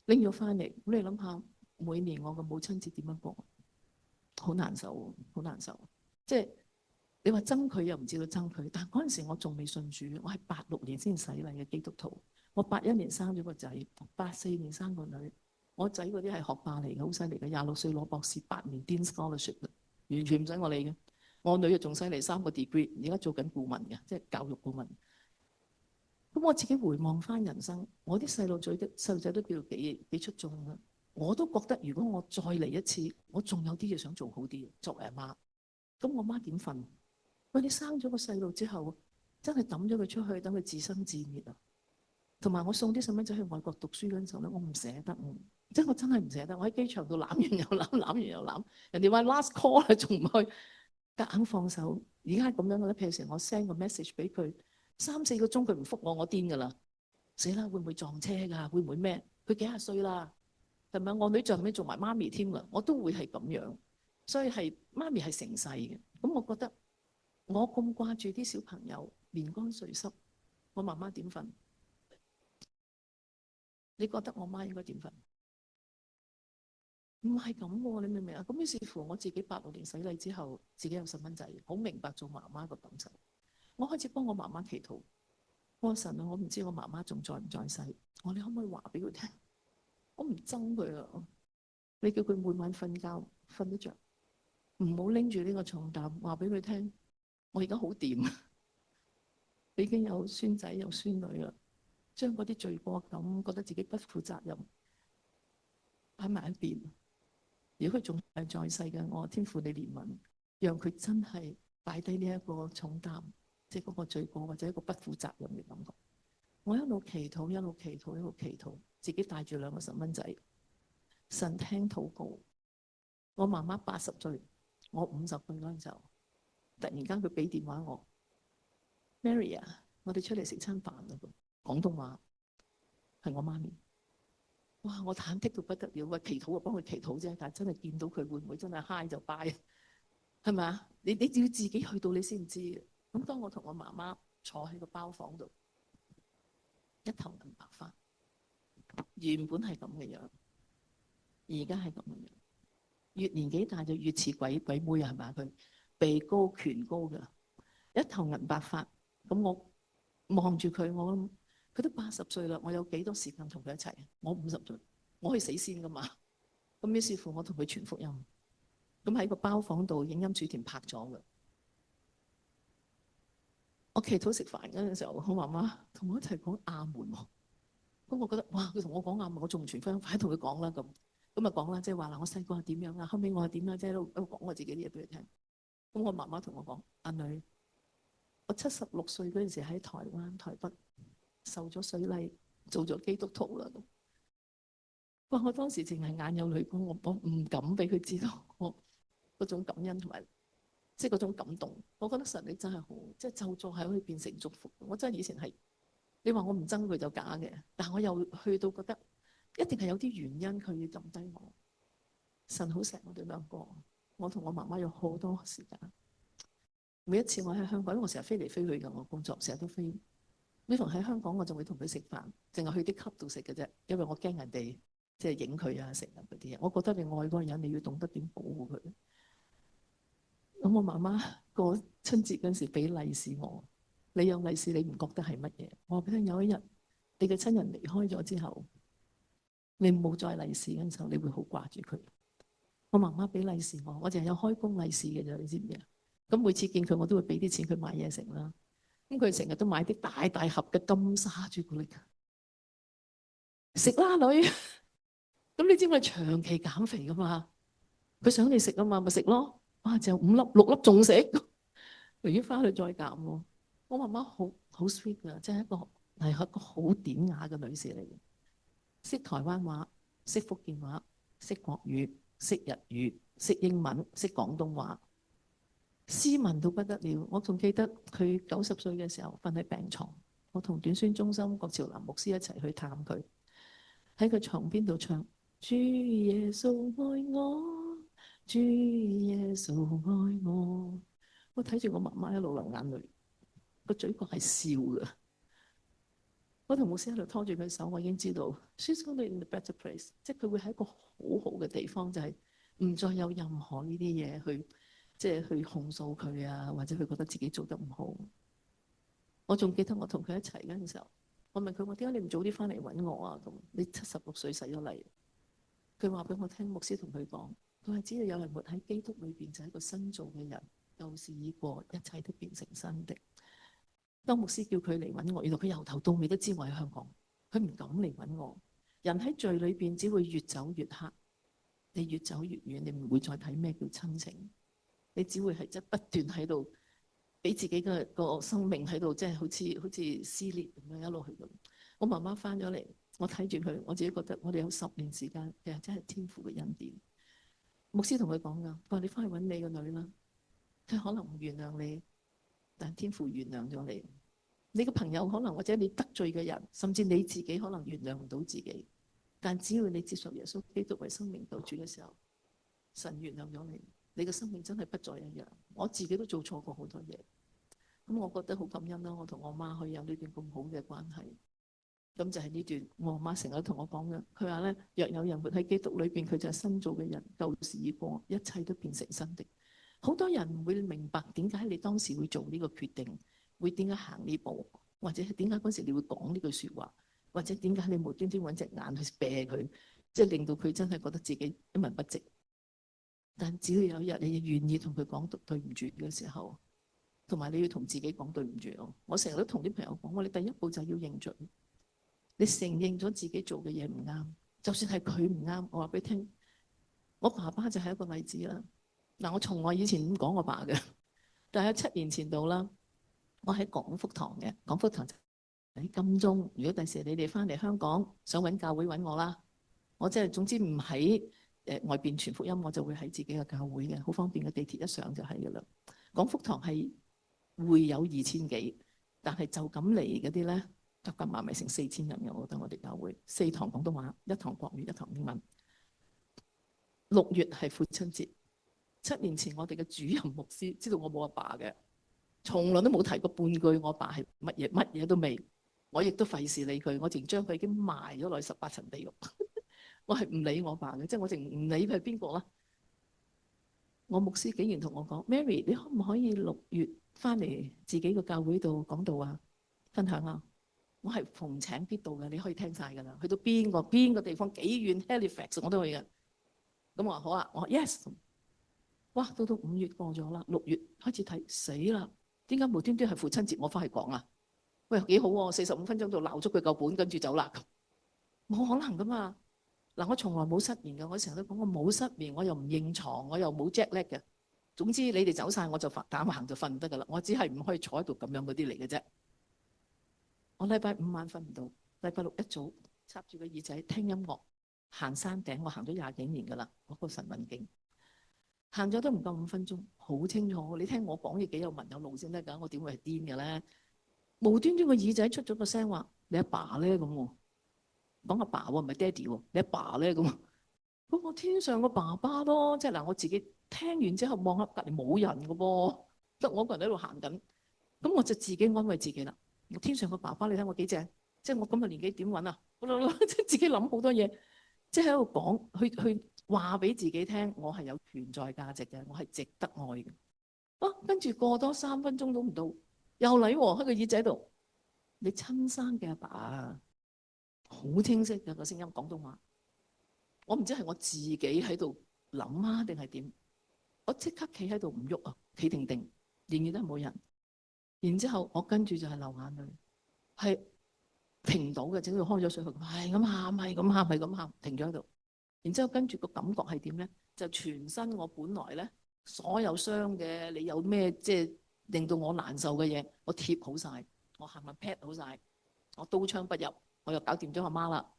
拎咗翻嚟。咁你諗下，每年我嘅母親節點樣過？好難受，好難受。即係你話憎佢又唔知道憎佢，但係嗰陣時我仲未信主，我係86年先洗禮嘅基督徒。我81年生咗個仔，84年生個女。我仔嗰啲係學霸嚟嘅，好犀利嘅，26歲攞博士，8年 Dean Scholarship，完全唔使我理嘅。我女又仲犀利，3個 degree，而家做緊顧問嘅，即係教育顧問。咁我自己回望翻人生，我啲細路仔都叫做幾出眾啦。我都覺得如果我再嚟一次，我仲有啲嘢想做好啲。作為阿媽，咁我媽點瞓？喂，你生咗個細路之後，真係抌咗佢出去，等佢自生自滅啊！同埋我送啲細蚊仔去外國讀書嗰陣時候咧，我唔捨得，即係我真係唔捨得。我喺機場度攬完又攬，攬完又攬。人哋話 last call 啦，仲唔去？夾硬放手。而家係咁樣嘅咧，譬如成我 send 個 message 俾佢，3-4個鐘佢唔覆我癲㗎啦！死啦，會唔會撞車㗎？會唔會咩？佢幾廿歲啦，係咪？我女最後尾做埋媽咪添啦，我都會係咁樣。所以係媽咪係成世嘅。咁我覺得我咁掛住啲小朋友，面乾水濕，我媽媽點瞓？你覺得我媽應該點瞓？唔係咁喎，你明唔明啊？咁於是乎我自己86年洗禮之後，自己有細蚊仔，好明白做媽媽個感受。我開始幫我媽媽祈禱。我話神啊，我唔知我媽媽仲在唔在世。我話你可唔可以話俾佢聽？我唔憎佢啊！你叫佢每晚瞓覺瞓得着，唔好拎住呢個重擔。話俾佢聽，我而家好掂，已經有孫仔有孫女啦。將嗰啲罪過感，覺得自己不負責任，擺埋一邊。如果佢仲係在世嘅，我天父你憐憫，讓佢真係擺低呢一個重擔，即係嗰個罪過或者一個不負責任嘅感覺。我一路祈禱，一路祈禱，一路祈禱，自己帶住2個細蚊仔。神聽禱告。我媽媽80歲，我50歲嗰陣時候，突然間佢俾電話我 ，Mary 啊，我哋出嚟食餐飯啦。廣東話係我媽咪。哇！我忐忑到不得了，喂，祈禱就幫佢祈禱啫，但係真係見到佢會唔會真係嗨就拜？係咪啊？你要自己去到你先知嘅。咁當我同我媽媽坐喺個包房度，一頭銀白髮，原本係咁嘅樣，而家係咁嘅樣。越年紀大就越似鬼妹啊，係咪啊？佢鼻高拳高㗎，一頭銀白髮。咁我望住佢，我諗佢都80歲啦，我有幾多時間同佢一齊？我50歲，我可以死先㗎嘛。咁於是乎，我同佢傳福音。咁喺個包房度，影音主田拍咗㗎。我祈禱食飯嗰陣時候，我媽媽同我一齊講阿門喎。咁我覺得哇，佢同我講阿門，我仲唔傳福音？快啲同佢講啦咁。咁啊講啦，即係話嗱，我細個係點樣啊，後尾我係點樣，即係喺度講我自己啲嘢俾佢聽。咁我媽媽同我講：阿女，我76歲嗰陣時喺台灣台北受咗水禮，做咗基督徒啦。哇！我當時淨係眼有淚光，我唔敢俾佢知道我嗰種感恩同埋即係嗰種感動。我覺得神你真係好，即係咒詛係可以變成祝福。我真係以前係你話我唔憎佢就假嘅，但我又去到覺得一定係有啲原因佢要撳低我。神好錫我哋2個，我同我媽媽有好多時間。每一次我喺香港，因為我成日飛嚟飛去嘅，我工作成日都飛。每逢喺香港，我就會同佢食飯，淨係去啲級度食嘅啫，因為我驚人哋即係影佢啊、食啊嗰啲嘢。我覺得你愛嗰個人，你要懂得點保護佢。咁我媽媽過春節嗰陣時俾利是我，你有利是你唔覺得係乜嘢？我話俾你聽，有一日你嘅親人離開咗之後，你冇再利是嗰陣時候，你會好掛住佢。我媽媽俾利是我，我淨係有開工利是嘅啫，你知唔知啊？咁每次見佢，我都會俾啲錢佢買嘢食啦。咁佢成日都買啲大大盒嘅金沙朱古力，食啦女。咁你知我係長期減肥噶嘛？佢想你食啊嘛，咪食咯。哇，就5粒6粒仲食，寧願翻去再減喎。我媽媽好 sweet 㗎，即係一個好典雅嘅女士嚟嘅，識台灣話，識福建話，識國語，識日語，識英文，識廣東話，斯文到不得了。我仲記得佢90歲嘅時候瞓喺病床，我同短宣中心郭朝南牧師一齊去探佢，喺佢床邊度唱主耶穌愛我，主耶穌愛我。我睇住我媽媽一路流眼淚，個嘴角係笑嘅。我同牧師喺度拖住佢手，我已經知道 she's going in the better place， 即係佢會喺一個好好嘅地方，就係唔再有任何呢啲嘢去去控訴佢啊，或者佢覺得自己做得唔好。我仲記得我同佢一齊嗰陣時候，我問佢：我點解你唔早啲翻嚟揾我啊？咁你76歲洗咗禮。佢話俾我聽，牧師同佢講，佢話只要有人活喺基督裏邊，就係一個新造嘅人，舊事已過，一切都變成新的。當牧師叫佢嚟揾我，原來佢由頭到尾都知我喺香港，佢唔敢嚟揾我。人喺罪裏邊只會越走越黑，你越走越遠，你唔會再睇咩叫親情，你只會係不斷喺度俾自己嘅個生命喺度，即係好似撕裂咁樣一路去咁。我媽媽翻咗嚟，我睇住佢，我自己覺得我哋有10年時間，其實真係天父嘅恩典。牧師同佢講噶，佢話你翻去揾你個女啦，佢可能唔原諒你，但天父原諒咗你。你個朋友可能或者你得罪嘅人，甚至你自己可能原諒唔到自己，但只要你接受耶穌基督為生命救主嘅時候，神原諒咗你，你嘅生命真係不再一樣。我自己都做錯過好多嘢，咁我覺得好感恩啦。我同我媽可以有呢段咁好嘅關係，咁就係呢段我阿媽成日同我講嘅。佢話咧，若有人活喺基督裏邊，佢就係新造嘅人，舊事已過，一切都變成新的。好多人唔會明白點解你當時會做呢個決定，會點解行呢步，或者係點解嗰時你會講呢句説話，或者點解你無端端揾隻眼去啤佢，即係令到佢真係覺得自己一文不值。但只要有一日你願意同佢講對唔住嘅時候，同埋你要同自己講對唔住咯。我成日都同啲朋友講，我哋第一步就要認罪，你承認咗自己做嘅嘢唔啱，就算係佢唔啱，我話俾你聽，我爸爸就係一個例子啦。嗱，我從來以前唔講我爸嘅，但係7年前度啦，我喺廣福堂嘅，廣福堂喺金鐘。如果第時你哋翻嚟香港想揾教會揾我啦，我即係總之唔喺外邊傳福音，我就會喺自己嘅教會嘅，好方便嘅，地鐵一上就係㗎啦。廣福堂係會有2000幾，但係就咁嚟嗰啲咧，夾埋咪成4000人嘅。我覺得我哋教會4堂廣東話，1堂國語，1堂英文。6月係父親節。7年前我哋嘅主任牧師知道我冇阿爸嘅，從來都冇提過半句我阿爸係乜嘢，乜嘢都未。我亦都費事理佢，我淨將佢已經埋咗落去18層地獄。我係唔理我阿爸嘅，即係我淨唔理佢係邊個啦。我牧師竟然同我講：Mary，你可唔可以6月翻嚟自己個教會度講道啊？分享啊！我係逢請必到嘅，你可以聽晒㗎啦。去到邊個地方幾遠 Halifax 我都去嘅。咁我話好啊，我話 yes。哇！到5月過咗啦，6月開始睇死啦。點解無端端係父親節我翻去講啊？喂，幾好喎！45分鐘度鬧足佢夠本，跟住走啦。冇可能噶嘛！嗱，我從來冇失眠嘅，我成日都講我冇失眠，我又唔認床，我又冇 jet lag 嘅。總之你哋走晒，我就膽行就瞓得噶啦。我只係唔可以坐喺度咁樣嗰啲嚟嘅啫。我禮拜5晚瞓唔到，禮拜6一早插住個耳仔聽音樂，行山頂。我行咗20幾年噶啦，嗰個神韻徑。行咗都唔夠5分鐘，好清楚。你聽我講嘢幾有文有路先得㗎，我點會係癲嘅咧？無端端個耳仔出咗個聲話：你阿爸咧咁喎，講阿爸喎，唔係爹哋喎，你阿爸咧咁。咁我天上個爸爸咯，即係嗱，我自己聽完之後望下隔離冇人嘅噃，得我一個人喺度行緊。咁我就自己安慰自己啦。天上個爸爸，你睇我幾正？即係我咁嘅年紀點揾啊？即係自己諗好多嘢，即係喺度講去話俾自己聽，我係有存在價值嘅，我係值得愛嘅。跟住過多3分鐘都唔到，又嚟喎喺個耳仔度。你親生嘅阿爸啊，好清晰嘅個聲音，廣東話。我唔知係我自己喺度諗啊，定係點？我即刻企喺度唔喐啊，企定定，仍然都係冇人。然之後我跟住就係流眼淚，係停唔到嘅，整到開咗水，係咁喊，係咁喊，係咁喊，停咗喺度。然之後跟住個感覺係點咧？就全身我本來咧所有傷嘅，你有咩即係令到我難受嘅嘢，我貼好晒，我行埋 pad 好晒，我刀槍不入，我又搞掂咗阿媽啦。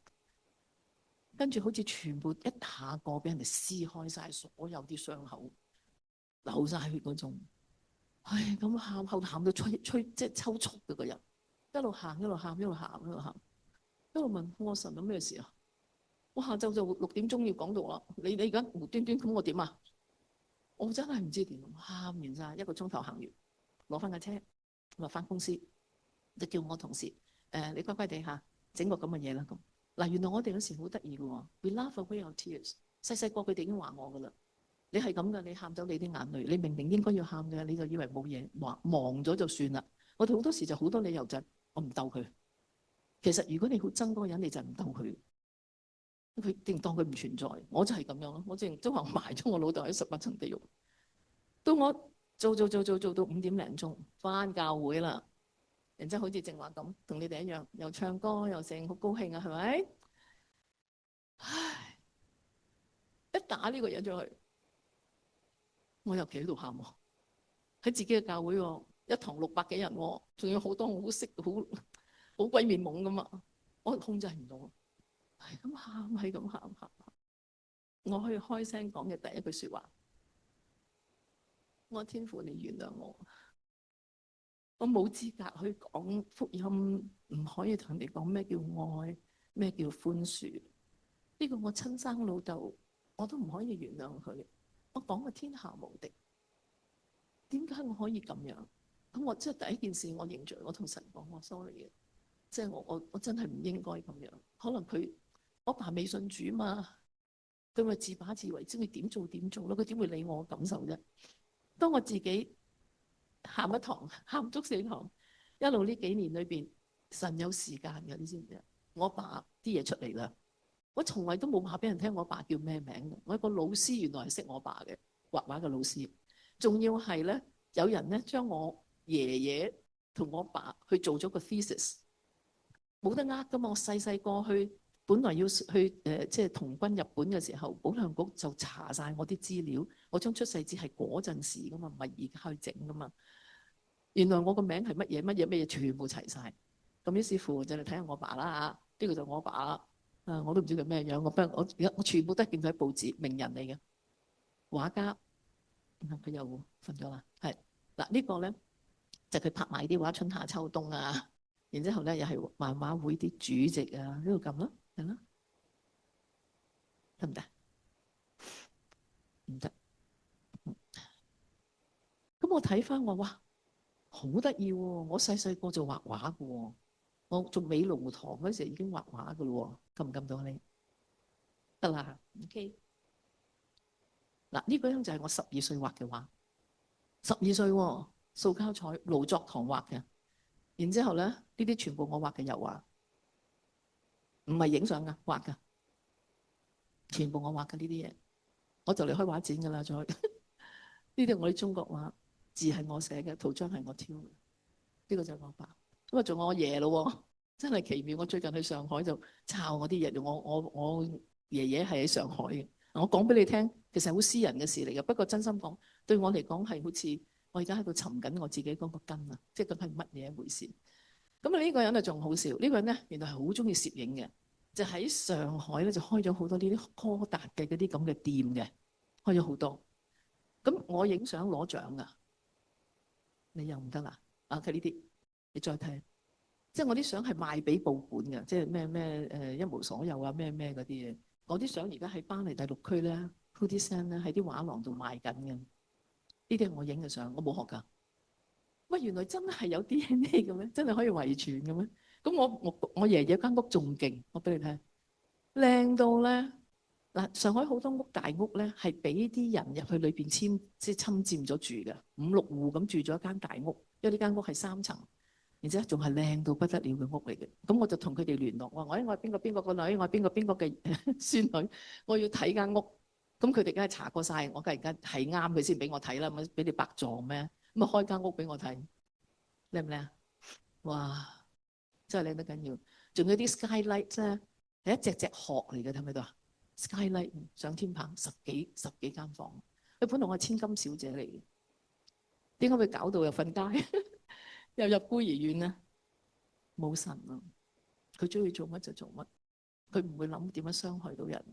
跟住好似全部一下過俾人哋撕開晒所有啲傷口，流晒血嗰種。唉，咁喊到吹即係抽搐嘅個人，一路行一路喊，一路喊一路喊，一路問我神有咩事啊？我下晝就6點鐘要講道啦。你而家無端端咁，我點啊？我真係唔知點，喊完晒1個鐘頭行完，攞翻架車咁啊翻公司，就叫我同事你乖乖地下整個咁嘅嘢啦咁。嗱，原來我哋有時好得意嘅喎，we laugh away our tears。細細個佢哋已經話我噶啦，你係咁噶，你喊走你啲眼淚，你明明應該要喊嘅，你就以為冇嘢，忘咗就算啦。我哋好多時就好多理由就係我唔鬥佢。其實如果你好憎嗰個人，你就唔鬥佢。佢定當佢唔存在，我就係咁樣咯。我淨都話埋咗我老豆喺18層地獄。到我做到5點零鐘，翻教會啦。然之後好似正話咁，同你哋一樣，又唱歌又成，好高興啊，係咪？唉，一打呢個人出去，我又企喺度喊喎。喺自己嘅教會喎，一堂600幾人喎，仲有好多我好識好鬼面懵噶嘛，我控制唔到。係咁喊，係咁喊。我可以開聲講嘅第一句説話，我天父，你原諒我。我冇資格去講福音，唔可以同人哋講咩叫愛，咩叫寬恕。呢個我親生老豆，我都唔可以原諒佢。我講個天下無敵，點解我可以咁樣？咁我即係第一件事，我認罪，我同神講我 sorry 嘅，即係我真係唔應該咁樣。可能我爸未信主嘛，佢咪自把自為，知佢點做咯。佢點會理我感受啫？當我自己喊一堂，喊足4堂，一路呢幾年裏邊，神有時間嘅，你知唔知啊？我爸啲嘢出嚟啦，我從來都冇話俾人聽我爸叫咩名嘅。我一個老師原來係識我爸嘅，畫畫嘅老師。仲要係咧，有人咧將我爺爺同我爸去做咗個 thesis， 冇得呃噶嘛。我細細個去，本來要去即係童軍日本嘅時候，保良局就查晒我啲資料，我張出世紙係嗰陣時噶嘛，唔係而家去整噶嘛。原來我個名係乜嘢，全部齊晒。咁於是乎就嚟睇下我爸啦嚇，呢個就我爸啦。我都唔知佢咩樣，我全部都見佢喺報紙，名人嚟嘅畫家。佢又瞓咗啦。係嗱，呢個咧就佢拍埋啲畫，春夏秋冬啊。然之後咧又係漫畫會啲主席啊，呢度撳咯，係咯，得唔得？唔得。咁我睇翻我，哇，好得意喎！我細細個就畫畫嘅喎，我做美勞堂嗰時已經畫畫嘅咯喎，撳唔撳到你？得啦 ，OK。嗱，呢個樣就係我12歲畫嘅畫，12歲喎，塑膠彩勞作堂畫嘅。然之後咧，呢啲全部我畫嘅油畫，唔係影相㗎，畫㗎，全部我畫嘅呢啲嘢。我就嚟開畫展㗎啦，再呢啲我啲中國畫，字係我寫嘅，圖章係我挑嘅。呢個就係我爸。咁啊，仲有我爺咯喎，真係奇妙。我最近去上海就抄我啲嘢，我爺爺係喺上海嘅。我講俾你聽，其實好私人嘅事嚟嘅。不過真心講，對我嚟講係好似我而家喺度尋緊我自己嗰個根啊，即係究竟係乜嘢一回事。咁啊，呢個人啊仲好笑。呢個人咧原來係好中意攝影嘅，就喺上海咧就開咗好多呢啲柯達嘅嗰啲咁嘅店嘅，開咗好多。咁我影相攞獎㗎，你又唔得啦？啊，佢呢啲你再睇，即係我啲相係賣俾報館嘅，即係咩一無所有啊，咩嗰啲嘢。我啲相而家喺巴黎第6區咧 Hauts-de-Seine 咧喺啲畫廊度賣緊嘅。呢啲係我影嘅相，我冇學㗎。喂，原來真係有 DNA 嘅咩？真係可以遺傳嘅咩？咁我爺爺間屋仲勁，我俾你睇，靚到咧嗱！上海好多屋大屋咧係俾啲人入去裏邊即係侵佔咗住嘅，5、6戶咁住咗一間大屋，因為呢間屋係3層。然之後仲係靚到不得了嘅屋嚟嘅，咁我就同佢哋聯絡，我係邊個個女，我係邊個嘅孫女，我要睇間屋，咁佢哋梗係查過晒，我梗係係啱佢先俾我睇啦，咪俾你白撞咩？咁啊開間屋俾我睇，靚唔靚啊？哇，真係靚得緊要，仲有啲 skylight 咧，係一隻殼嚟嘅，睇唔睇到啊 ？skylight 上天棚十幾間房，佢本來我係千金小姐嚟嘅，點解會搞到又瞓街？又入孤兒院咧，冇神啊！佢中意做乜就做乜，佢唔會諗點樣傷害到人。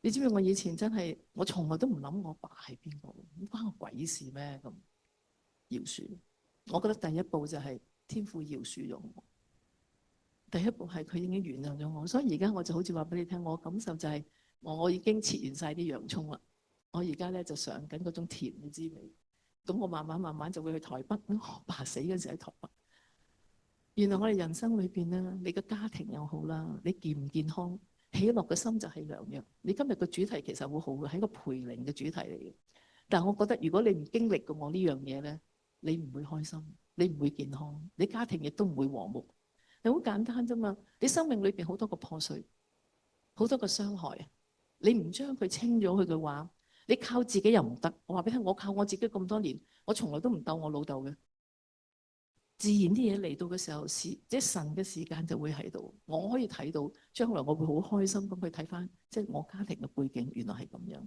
你知唔知我以前真係，我從來都唔諗我爸係邊個，咁關我鬼事咩？咁饒恕，我覺得第一步就係天父饒恕咗我。第一步係佢已經原諒咗我，所以而家我就好似話俾你聽，我感受就係我已經切完晒啲洋葱啦，我而家咧就嘗緊嗰種甜嘅滋味。咁我慢慢就會去台北。我爸死嗰時喺台北。原來我哋人生裏邊咧，你嘅家庭又好啦，你健唔健康，喜樂嘅心就係良藥。你今日個主題其實好好嘅，係一個培靈嘅主題嚟嘅。但係我覺得如果你唔經歷過我呢樣嘢咧，你唔會開心，你唔會健康，你家庭亦都唔會和睦。你好簡單啫嘛，你生命裏邊好多個破碎，好多個傷害，你唔將佢清咗佢嘅話，你靠自己又唔得。我話俾你聽，我靠我自己咁多年，我從來都唔鬥我老豆嘅。自然啲嘢嚟到嘅時候，即係神嘅時間就會喺度。我可以睇到將來我會好開心咁去睇翻，即係我家庭嘅背景原來係咁樣。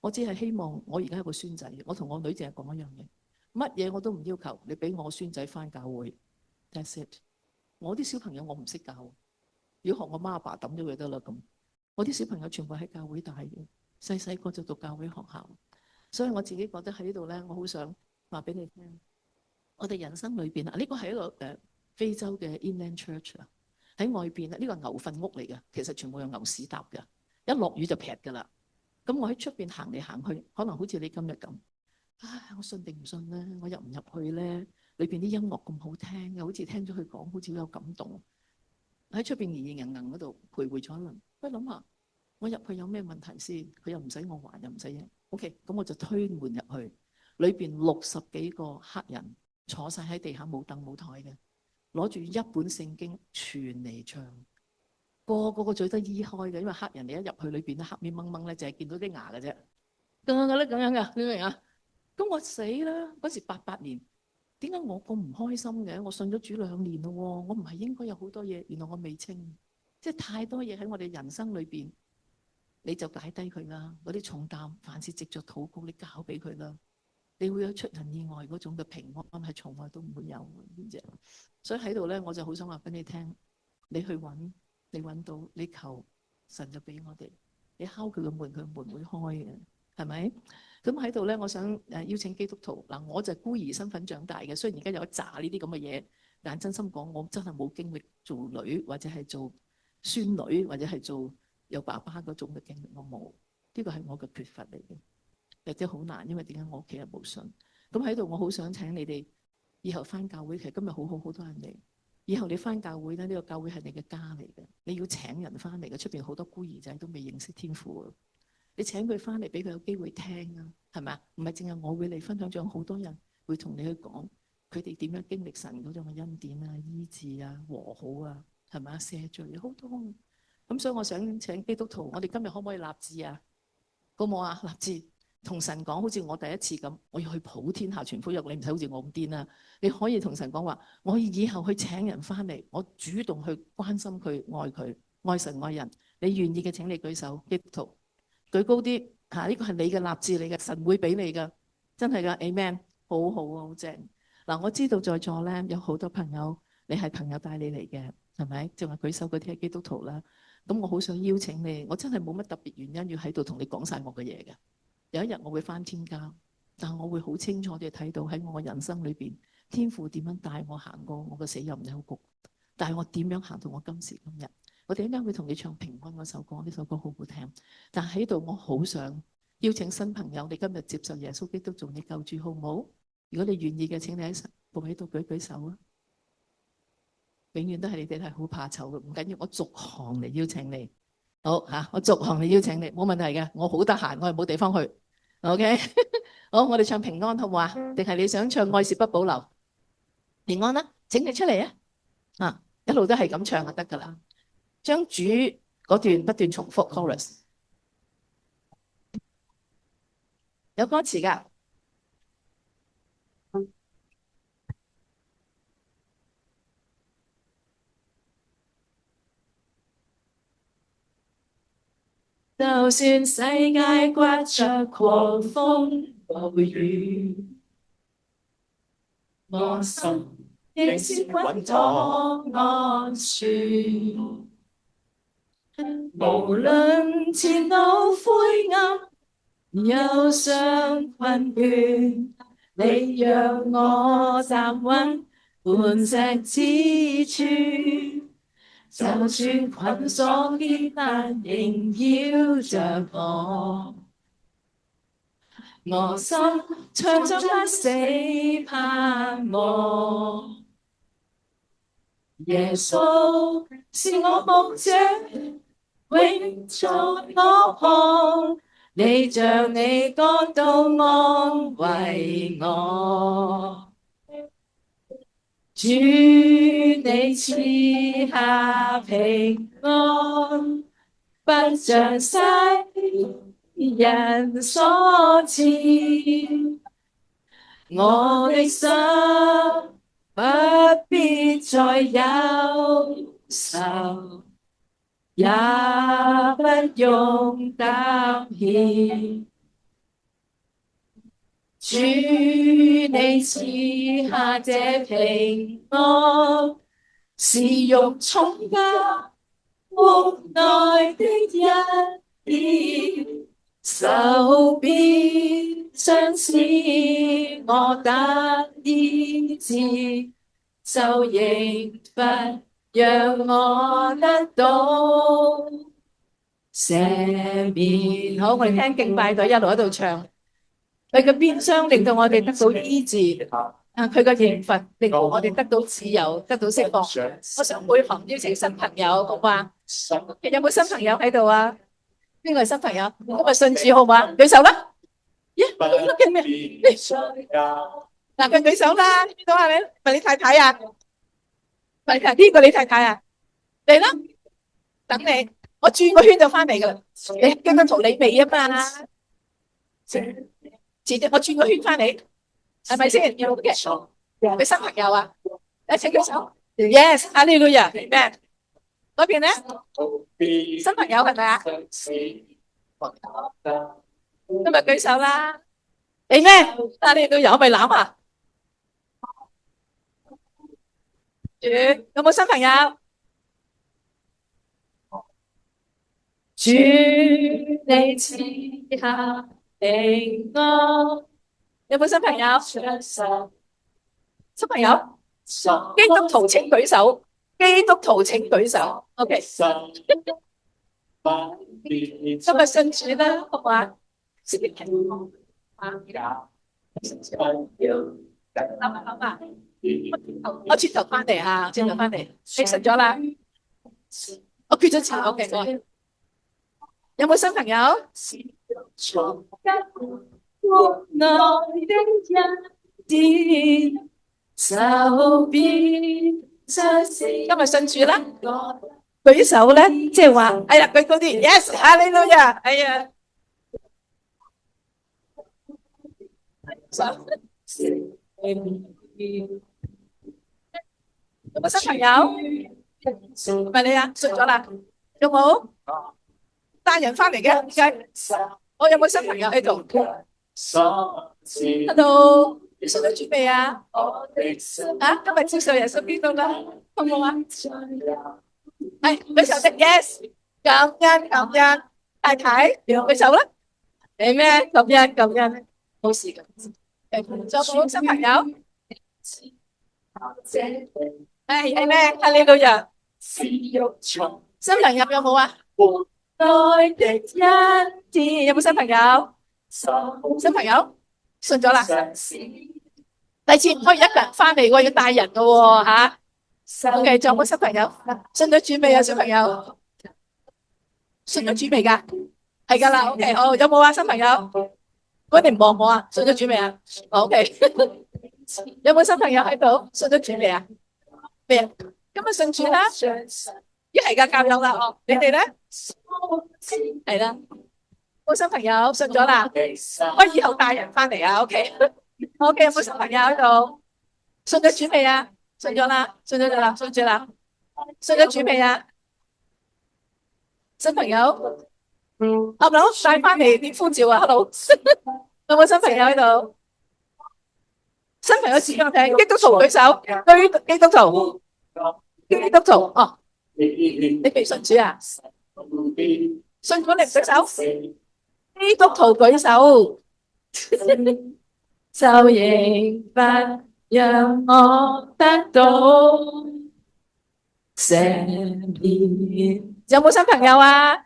我只係希望我而家有個孫仔，我同我女淨係講一樣嘢，乜嘢我都唔要求，你俾我孫仔翻教會 ，that's it。我啲小朋友我唔識教，如果學我媽阿爸抌咗佢得啦咁。我啲小朋友全部喺教會大嘅，細個就讀教會學校，所以我自己覺得喺呢度咧，我好想話俾你聽，我哋人生裏邊啊，呢個係一個非洲嘅 Inland Church 啊，喺外邊啊，呢個係牛糞屋嚟嘅，其實全部有牛屎搭嘅，一落雨就劈㗎啦。咁我喺出邊行嚟行去，可能好似你今日咁，唉，我信定唔信咧？我入唔入去咧？裏邊啲音樂咁好聽嘅，好似聽咗佢講，好似好有感動。喺出邊疑疑硬硬嗰度徘徊咗一輪，不過諗下我入去有咩問題先？佢又唔使我還，又唔使嘢。OK，咁我就推門入去，裏邊60幾個黑人坐晒喺地下，冇凳冇台嘅，攞住一本聖經全嚟唱，個嘴都醫開嘅，因為黑人你一入去裏邊咧黑面掹掹咧，淨係見到啲牙嘅啫，咁樣噶，你明啊？咁我死啦！嗰時88年。點解我咁唔開心嘅？我信咗主2年咯，我唔係應該有好多嘢，原來我未清，即係太多嘢喺我哋人生裏邊，你就解低佢啦。嗰啲重擔，凡事藉着禱告，你交俾佢啦。你會有出人意外嗰種嘅平安，係從來都唔會有嘅。所以喺度咧，我就好想話俾你聽，你去揾，你揾到，你求神就俾我哋。你敲佢個門，佢門會開嘅，係咪？咁喺度咧，我想邀請基督徒嗱，我就係孤兒身份長大嘅。雖然而家有一紮呢啲咁嘅嘢，但真心講，我真係冇經歷做女或者係做孫女或者係做有爸爸嗰種嘅經歷，我冇。呢個係我嘅缺乏嚟嘅，或者好難，因為點解我屋企人冇信。咁喺度，我好想請你哋以後翻教會。其實今日好多人嚟，以後你翻教會咧，呢個教會係你嘅家嚟嘅，你要請人翻嚟嘅。出邊好多孤兒仔都未認識天父。你請佢翻嚟，俾佢有機會聽啊，係咪啊？唔係淨係我會嚟分享，仲有好多人會同你去講佢哋點樣經歷神嗰種嘅恩典啊、醫治啊、和好啊，係咪啊？赦罪好多。咁所以我想請基督徒，我哋今日可唔可以立志啊？好冇啊？立志同神講，好似我第一次咁，我要去普天下傳福音。你唔使好似我咁癲啦，你可以同神講話，我以後去請人翻嚟，我主動去關心佢、愛佢、愛神愛人。你願意嘅請你舉手，基督徒。舉高啲嚇！呢個係你嘅立志嚟嘅，神會俾你㗎，真係㗎 ，Amen， 好好啊，好正嗱！我知道在座咧有好多朋友，你係朋友帶你嚟嘅，係咪？淨係舉手嗰啲係基督徒啦。咁我好想邀請你，我真係冇乜特別原因要喺度同你講晒我嘅嘢嘅。有一日我會返天家，但係我會好清楚地睇到喺我人生裏邊，天父點樣帶我行過我嘅死蔭幽谷，但係我點樣行到我今時今日。我哋一陣會同你唱平安嗰首歌，呢首歌好好聽。但喺度我好想邀請新朋友，你今日接受耶穌基督做你救主，好唔好？如果你願意嘅，請你喺度舉手啊！永遠都係你哋係好怕醜嘅，唔緊要，我逐行嚟邀請你。好嚇，我逐行嚟邀請你，冇問題嘅。我好得閒，我係冇地方去。OK， 好，我哋唱平安好唔好啊？定係你想唱愛是不保留？平安啦，請你出嚟啊！啊，一路都係咁唱就得㗎啦。將主嗰段不斷重複 chorus， 有歌詞㗎。就算世界颳着狂風暴雨，我心仍是穩妥安全。無論前路灰暗，憂傷困倦，你讓我站穩磐石之處。就算捆鎖結難縈繞着我心唱着不死盼望。耶穌是我牧者，永在我旁，你將你國度安慰我。主你賜下平安，不像世人所賜，我的心不必再憂愁，也不用擔憂。主你賜下這平安，是用重價換來的恩典，手邊將使我得醫治，就仍不讓我得到赦免。好，我哋聽敬拜隊一路喺度唱。佢嘅鞭傷令到我哋得到醫治，佢嘅刑罰令到我哋得到自由，得到釋放。我想每行邀請新朋友，好嘛？有冇新朋友喺度啊？邊個係新朋友？今日信主好嘛？舉手啦！驚咩？嗱，佢舉手啦，見到係咪？係你太太啊？係呢個你太太啊？嚟啦，等你，我轉個圈就翻嚟噶啦。你跟緊同你尾啊嘛？遲啲我轉個圈翻嚟，係咪先？有嘅，你新朋友啊？嚟請舉手。Yes，哈利路亞，咩？嗰邊咧？新朋友係咪啊？今日舉手啦。你咩？哈利路亞，咪攬啊？有冇新朋友？主你賜下平安，有冇新朋友？新朋友，基督徒請舉手。基督徒請舉手。OK。今日信主啦，好嘛？諗下，我轉頭翻嚟啊，轉頭翻嚟，你信咗啦？我決咗志，OK。有冇新朋友？今日信主啦，舉手咧，即係話，哎呀，舉高啲 ，yes， 哈利路亞，哎呀，有冇新朋友？唔係你啊，信咗啦，有冇？帶人翻嚟嘅，點解？我有冇新朋友喺度 ？Hello， 你信咗主未啊？啊，今日接受耶穌基督啦，好唔好啊？係舉手的 ，yes， 感恩感恩，太太舉手啦，係咩？感恩感恩，冇事嘅。仲有冇新朋友？係咩？哈利路亞。新朋友有冇啊？愛的恩典，有冇新朋友？新朋友信咗啦。第次唔可以一個人翻嚟喎，要帶人噶喎吓。OK，仲有冇新朋友？信咗主未啊，小朋友？信咗主未噶？係噶啦。OK，好，有冇啊，新朋友？嗰你唔望我啊？信咗主未啊？OK，有冇新朋友喺度？信咗主未啊？未啊？今日信主啦。一係噶教友啦，哦，你哋咧？係啦，冇新朋友信咗啦，我以後帶人翻嚟啊。OK，有冇新朋友喺度？信咗主未啊？信咗啦，信咗啦，信咗啦，信咗主未啊？新朋友，阿佬帶翻嚟點呼召啊？Hello， 有冇新朋友喺度？新朋友指我睇，基督徒舉手，基督徒，基督徒，哦。你未信主啊？信咗你唔舉手？基督徒舉手，就仍不讓我得到赦免。有冇新朋友啊？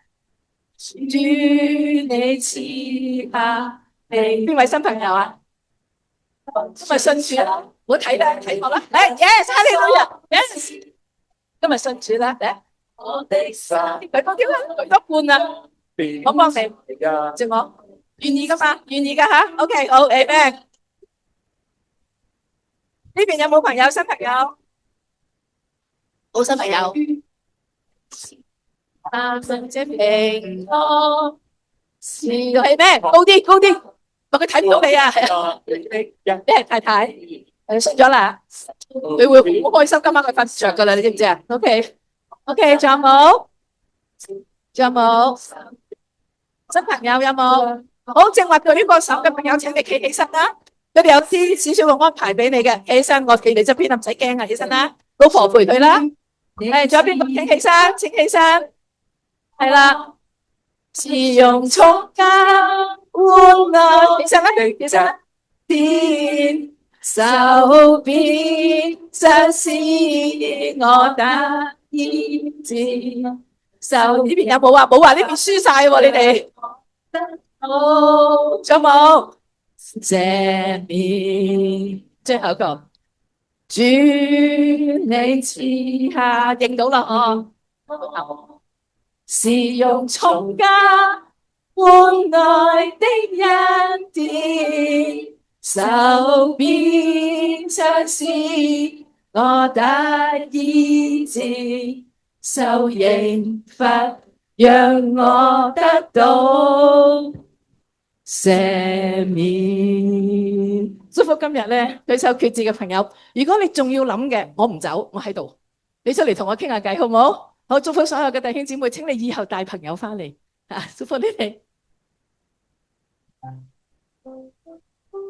主你賜下邊位新朋友啊？今日信主啦，我睇啦，睇我啦。yes，哈利路亞 ，yes。今日信主啦，嚟，我哋舉多啲啦，舉多半啊，我幫你，接我，願意噶嘛？願意噶吓 ，OK，好，amen。呢邊有冇朋友新朋友？冇新朋友。神之平安，是係咩？高啲，高啲，佢睇唔到你啊！你係太太，信咗啦，佢會好開心，今晚佢瞓着噶啦，你知唔知啊？OK，仲有冇？仲有冇？新朋友有冇？好，正話舉過手嘅朋友，請你企起身啦。佢哋有啲少少嘅安排俾你嘅，企起身，我企你側邊啊，唔使驚啊，起身啦。老婆陪佢啦。係，仲有邊個？請起身，請起身。係啦，是用重價換來，起身啦，起身啦。天受邊相思，我得醫治。受呢邊有冇啊？冇啊，呢邊輸晒喎，你哋。好，仲有冇？赦免，最後一個。主你賜下，認到啦哦。是用重價換來的恩典，受鞭傷時我得醫治，受刑罰讓我得到赦免。祝福今日咧舉手決志嘅朋友，如果你仲要諗嘅，我唔走，我喺度，你出嚟同我傾下偈好唔好？好，祝福所有嘅弟兄姊妹，請你以後帶朋友翻嚟，祝福你哋。